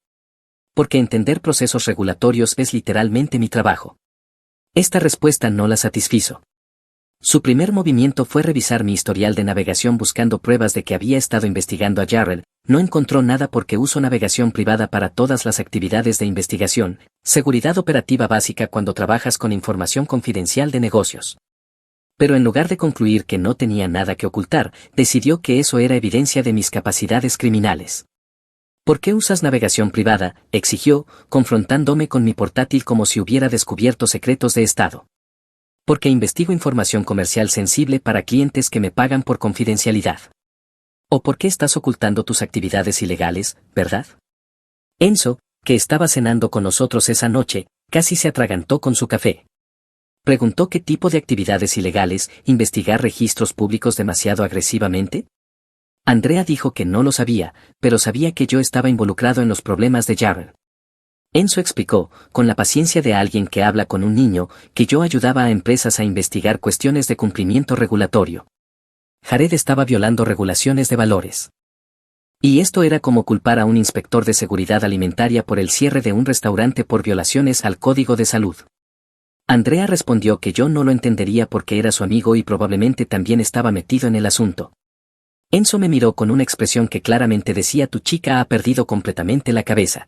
Porque entender procesos regulatorios es literalmente mi trabajo. Esta respuesta no la satisfizo. Su primer movimiento fue revisar mi historial de navegación buscando pruebas de que había estado investigando a Jarrell, no encontró nada porque uso navegación privada para todas las actividades de investigación, seguridad operativa básica cuando trabajas con información confidencial de negocios. Pero en lugar de concluir que no tenía nada que ocultar, decidió que eso era evidencia de mis capacidades criminales. ¿Por qué usas navegación privada?, exigió, confrontándome con mi portátil como si hubiera descubierto secretos de Estado. Porque investigo información comercial sensible para clientes que me pagan por confidencialidad. ¿O por qué estás ocultando tus actividades ilegales, verdad? Enzo, que estaba cenando con nosotros esa noche, casi se atragantó con su café. Preguntó qué tipo de actividades ilegales, investigar registros públicos demasiado agresivamente. Andrea dijo que no lo sabía, pero sabía que yo estaba involucrado en los problemas de Jarrell. Enzo explicó, con la paciencia de alguien que habla con un niño, que yo ayudaba a empresas a investigar cuestiones de cumplimiento regulatorio. Jared estaba violando regulaciones de valores. Y esto era como culpar a un inspector de seguridad alimentaria por el cierre de un restaurante por violaciones al Código de Salud. Andrea respondió que yo no lo entendería porque era su amigo y probablemente también estaba metido en el asunto. Enzo me miró con una expresión que claramente decía: tu chica ha perdido completamente la cabeza.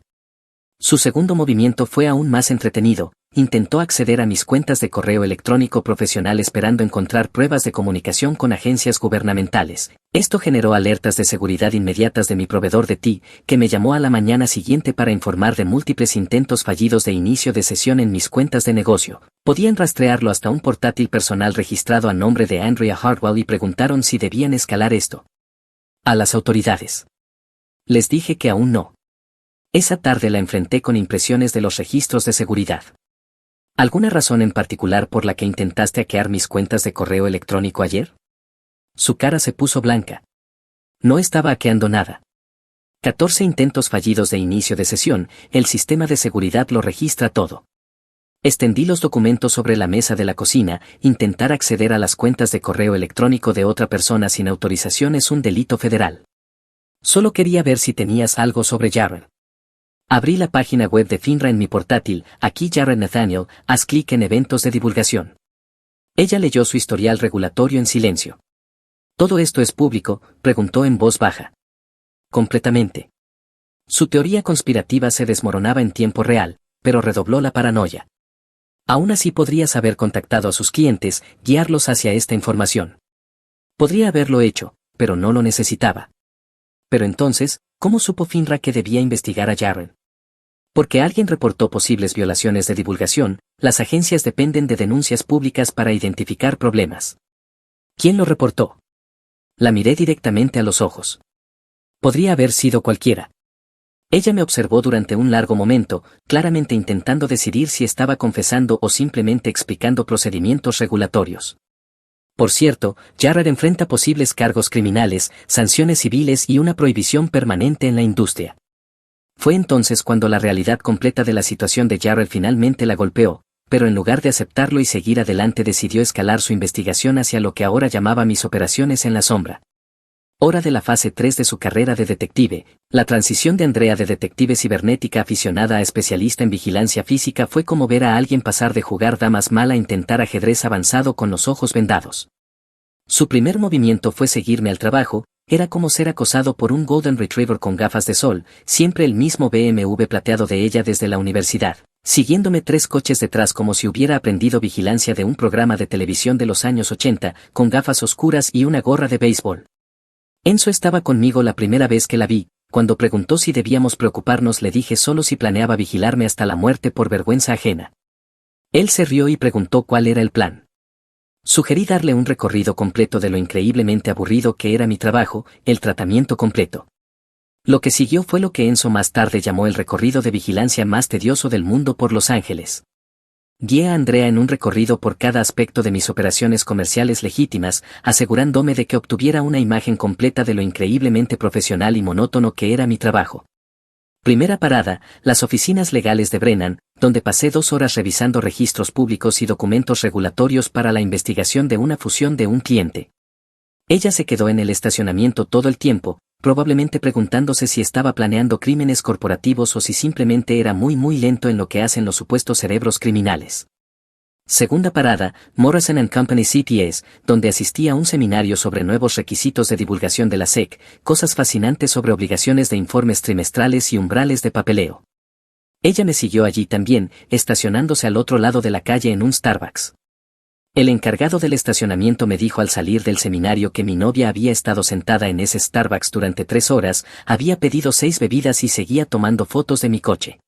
Su segundo movimiento fue aún más entretenido, intentó acceder a mis cuentas de correo electrónico profesional esperando encontrar pruebas de comunicación con agencias gubernamentales. Esto generó alertas de seguridad inmediatas de mi proveedor de TI, que me llamó a la mañana siguiente para informar de múltiples intentos fallidos de inicio de sesión en mis cuentas de negocio. Podían rastrearlo hasta un portátil personal registrado a nombre de Andrea Hartwell y preguntaron si debían escalar esto a las autoridades. Les dije que aún no. Esa tarde la enfrenté con impresiones de los registros de seguridad. ¿Alguna razón en particular por la que intentaste hackear mis cuentas de correo electrónico ayer? Su cara se puso blanca. No estaba hackeando nada. 14 intentos fallidos de inicio de sesión, el sistema de seguridad lo registra todo. Extendí los documentos sobre la mesa de la cocina, intentar acceder a las cuentas de correo electrónico de otra persona sin autorización es un delito federal. Solo quería ver si tenías algo sobre Jarrell. Abrí la página web de FINRA en mi portátil, aquí Jarrell Nathaniel, haz clic en eventos de divulgación. Ella leyó su historial regulatorio en silencio. ¿Todo esto es público?, preguntó en voz baja. Completamente. Su teoría conspirativa se desmoronaba en tiempo real, pero redobló la paranoia. Aún así podrías haber contactado a sus clientes, guiarlos hacia esta información. Podría haberlo hecho, pero no lo necesitaba. Pero entonces, ¿cómo supo FINRA que debía investigar a Jarrell? Porque alguien reportó posibles violaciones de divulgación, las agencias dependen de denuncias públicas para identificar problemas. ¿Quién lo reportó? La miré directamente a los ojos. Podría haber sido cualquiera. Ella me observó durante un largo momento, claramente intentando decidir si estaba confesando o simplemente explicando procedimientos regulatorios. Por cierto, Jarrett enfrenta posibles cargos criminales, sanciones civiles y una prohibición permanente en la industria. Fue entonces cuando la realidad completa de la situación de Jarrett finalmente la golpeó, pero en lugar de aceptarlo y seguir adelante decidió escalar su investigación hacia lo que ahora llamaba mis operaciones en la sombra. Hora de la fase 3 de su carrera de detective, la transición de Andrea de detective cibernética aficionada a especialista en vigilancia física fue como ver a alguien pasar de jugar damas mal a intentar ajedrez avanzado con los ojos vendados. Su primer movimiento fue seguirme al trabajo, era como ser acosado por un Golden Retriever con gafas de sol, siempre el mismo BMW plateado de ella desde la universidad, siguiéndome 3 coches detrás como si hubiera aprendido vigilancia de un programa de televisión de los años 80, con gafas oscuras y una gorra de béisbol. Enzo estaba conmigo la primera vez que la vi. Cuando preguntó si debíamos preocuparnos le dije solo si planeaba vigilarme hasta la muerte por vergüenza ajena. Él se rió y preguntó cuál era el plan. Sugerí darle un recorrido completo de lo increíblemente aburrido que era mi trabajo, el tratamiento completo. Lo que siguió fue lo que Enzo más tarde llamó el recorrido de vigilancia más tedioso del mundo por Los Ángeles. Guié a Andrea en un recorrido por cada aspecto de mis operaciones comerciales legítimas, asegurándome de que obtuviera una imagen completa de lo increíblemente profesional y monótono que era mi trabajo. Primera parada, las oficinas legales de Brennan, donde pasé 2 horas revisando registros públicos y documentos regulatorios para la investigación de una fusión de un cliente. Ella se quedó en el estacionamiento todo el tiempo, probablemente preguntándose si estaba planeando crímenes corporativos o si simplemente era muy lento en lo que hacen los supuestos cerebros criminales. Segunda parada, Morrison & Company CPAs, donde asistí a un seminario sobre nuevos requisitos de divulgación de la SEC, cosas fascinantes sobre obligaciones de informes trimestrales y umbrales de papeleo. Ella me siguió allí también, estacionándose al otro lado de la calle en un Starbucks. El encargado del estacionamiento me dijo al salir del seminario que mi novia había estado sentada en ese Starbucks durante 3 horas, había pedido 6 bebidas y seguía tomando fotos de mi coche.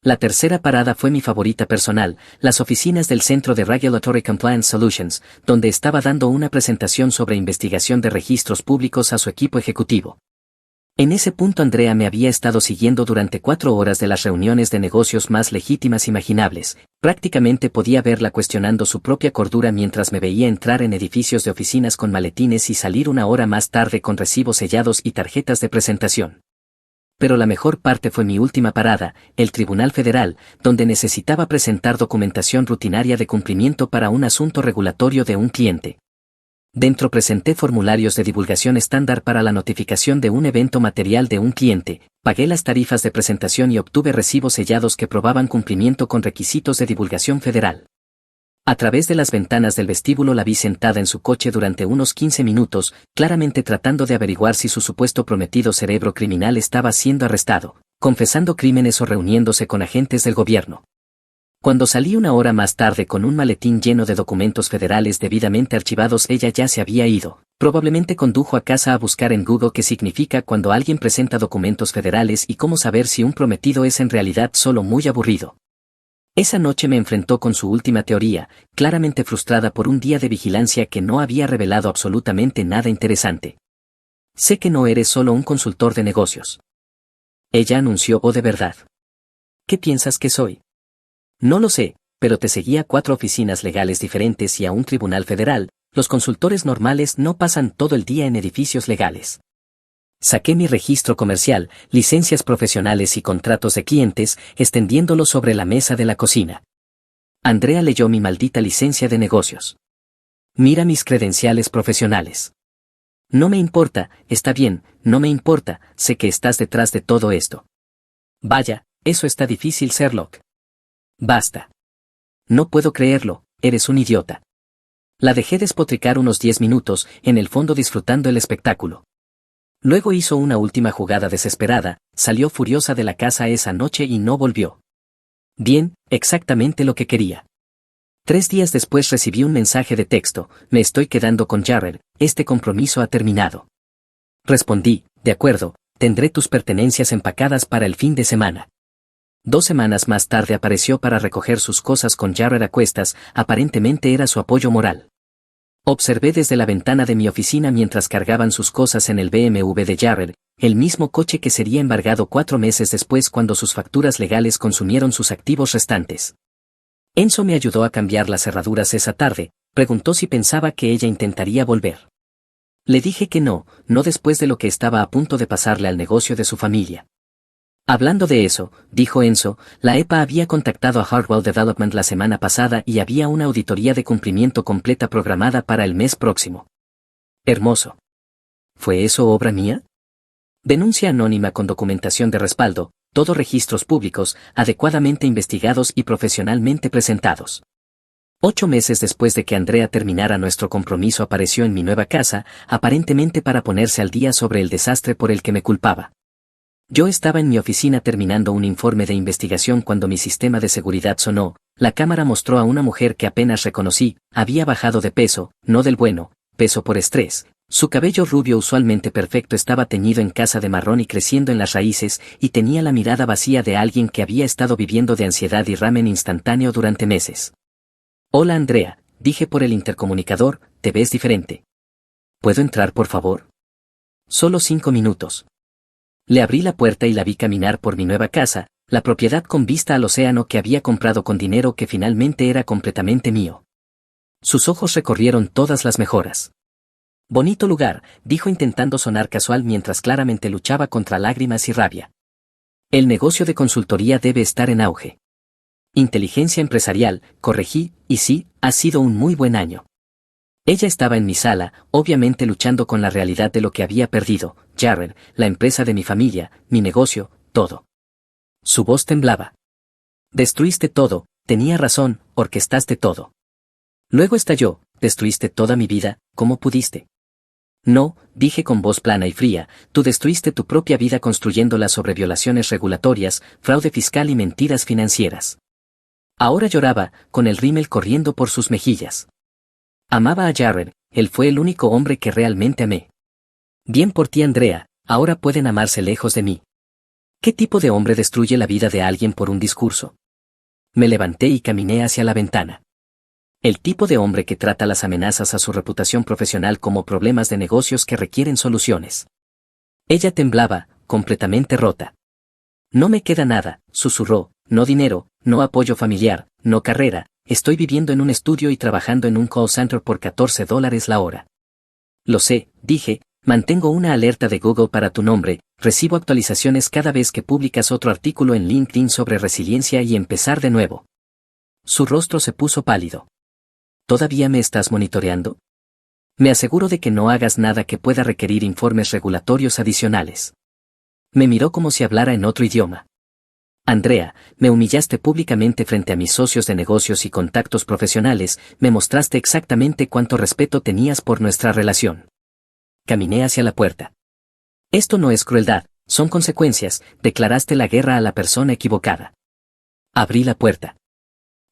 La tercera parada fue mi favorita personal, las oficinas del Centro de Regulatory Compliance Solutions, donde estaba dando una presentación sobre investigación de registros públicos a su equipo ejecutivo. En ese punto Andrea me había estado siguiendo durante 4 horas de las reuniones de negocios más legítimas imaginables, prácticamente podía verla cuestionando su propia cordura mientras me veía entrar en edificios de oficinas con maletines y salir 1 hora más tarde con recibos sellados y tarjetas de presentación. Pero la mejor parte fue mi última parada, el Tribunal Federal, donde necesitaba presentar documentación rutinaria de cumplimiento para un asunto regulatorio de un cliente. Dentro presenté formularios de divulgación estándar para la notificación de un evento material de un cliente, pagué las tarifas de presentación y obtuve recibos sellados que probaban cumplimiento con requisitos de divulgación federal. A través de las ventanas del vestíbulo la vi sentada en su coche durante unos 15 minutos, claramente tratando de averiguar si su supuesto prometido cerebro criminal estaba siendo arrestado, confesando crímenes o reuniéndose con agentes del gobierno. Cuando salí 1 hora más tarde con un maletín lleno de documentos federales debidamente archivados, ella ya se había ido. Probablemente condujo a casa a buscar en Google qué significa cuando alguien presenta documentos federales y cómo saber si un prometido es en realidad solo muy aburrido. Esa noche me enfrentó con su última teoría, claramente frustrada por un día de vigilancia que no había revelado absolutamente nada interesante. Sé que no eres solo un consultor de negocios. Ella anunció, ¿o de verdad? ¿Qué piensas que soy? No lo sé, pero te seguí a 4 oficinas legales diferentes y a un tribunal federal. Los consultores normales no pasan todo el día en edificios legales. Saqué mi registro comercial, licencias profesionales y contratos de clientes, extendiéndolos sobre la mesa de la cocina. Andrea leyó mi maldita licencia de negocios. Mira mis credenciales profesionales. No me importa, está bien, no me importa, sé que estás detrás de todo esto. Vaya, eso está difícil, Sherlock. Basta. No puedo creerlo, eres un idiota. La dejé despotricar unos 10 minutos, en el fondo disfrutando el espectáculo. Luego hizo una última jugada desesperada, salió furiosa de la casa esa noche y no volvió. Bien, exactamente lo que quería. 3 días después recibí un mensaje de texto, me estoy quedando con Jarrett, este compromiso ha terminado. Respondí, de acuerdo, tendré tus pertenencias empacadas para el fin de semana. 2 semanas más tarde apareció para recoger sus cosas con Jarrett a cuestas, aparentemente era su apoyo moral. Observé desde la ventana de mi oficina mientras cargaban sus cosas en el BMW de Jared, el mismo coche que sería embargado 4 meses después cuando sus facturas legales consumieron sus activos restantes. Enzo me ayudó a cambiar las cerraduras esa tarde, preguntó si pensaba que ella intentaría volver. Le dije que no, no después de lo que estaba a punto de pasarle al negocio de su familia. Hablando de eso, dijo Enzo, la EPA había contactado a Hardwell Development la semana pasada y había una auditoría de cumplimiento completa programada para el mes próximo. Hermoso. ¿Fue eso obra mía? Denuncia anónima con documentación de respaldo, todos registros públicos, adecuadamente investigados y profesionalmente presentados. 8 meses después de que Andrea terminara nuestro compromiso apareció en mi nueva casa, aparentemente para ponerse al día sobre el desastre por el que me culpaba. Yo estaba en mi oficina terminando un informe de investigación cuando mi sistema de seguridad sonó, la cámara mostró a una mujer que apenas reconocí, había bajado de peso, no del bueno, peso por estrés. Su cabello rubio usualmente perfecto estaba teñido en casa de marrón y creciendo en las raíces, y tenía la mirada vacía de alguien que había estado viviendo de ansiedad y ramen instantáneo durante meses. Hola Andrea, dije por el intercomunicador, te ves diferente. ¿Puedo entrar por favor? Solo 5 minutos. Le abrí la puerta y la vi caminar por mi nueva casa, la propiedad con vista al océano que había comprado con dinero que finalmente era completamente mío. Sus ojos recorrieron todas las mejoras. Bonito lugar, dijo intentando sonar casual mientras claramente luchaba contra lágrimas y rabia. El negocio de consultoría debe estar en auge. Inteligencia empresarial, corregí, y sí, ha sido un muy buen año. Ella estaba en mi sala, obviamente luchando con la realidad de lo que había perdido, Jared, la empresa de mi familia, mi negocio, todo. Su voz temblaba. Destruiste todo, tenía razón, orquestaste todo. Luego estalló, destruiste toda mi vida, ¿cómo pudiste? No, dije con voz plana y fría, tú destruiste tu propia vida construyéndola sobre violaciones regulatorias, fraude fiscal y mentiras financieras. Ahora lloraba, con el rímel corriendo por sus mejillas. Amaba a Jared, él fue el único hombre que realmente amé. Bien por ti Andrea, ahora pueden amarse lejos de mí. ¿Qué tipo de hombre destruye la vida de alguien por un discurso? Me levanté y caminé hacia la ventana. El tipo de hombre que trata las amenazas a su reputación profesional como problemas de negocios que requieren soluciones. Ella temblaba, completamente rota. No me queda nada, susurró, no dinero, no apoyo familiar, no carrera, estoy viviendo en un estudio y trabajando en un call center por $14 la hora. Lo sé, dije, mantengo una alerta de Google para tu nombre, recibo actualizaciones cada vez que publicas otro artículo en LinkedIn sobre resiliencia y empezar de nuevo. Su rostro se puso pálido. ¿Todavía me estás monitoreando? Me aseguro de que no hagas nada que pueda requerir informes regulatorios adicionales. Me miró como si hablara en otro idioma. Andrea, me humillaste públicamente frente a mis socios de negocios y contactos profesionales, me mostraste exactamente cuánto respeto tenías por nuestra relación. Caminé hacia la puerta. Esto no es crueldad, son consecuencias, declaraste la guerra a la persona equivocada. Abrí la puerta.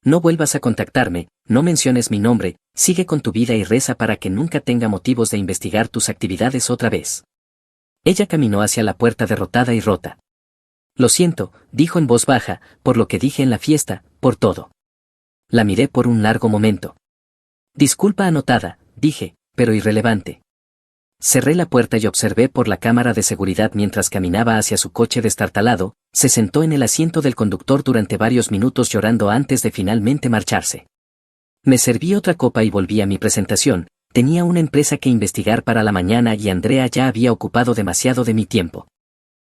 No vuelvas a contactarme, no menciones mi nombre, sigue con tu vida y reza para que nunca tenga motivos de investigar tus actividades otra vez. Ella caminó hacia la puerta derrotada y rota. Lo siento, dijo en voz baja, por lo que dije en la fiesta, por todo. La miré por un largo momento. Disculpa anotada, dije, pero irrelevante. Cerré la puerta y observé por la cámara de seguridad mientras caminaba hacia su coche destartalado, se sentó en el asiento del conductor durante varios minutos llorando antes de finalmente marcharse. Me serví otra copa y volví a mi presentación, tenía una empresa que investigar para la mañana y Andrea ya había ocupado demasiado de mi tiempo.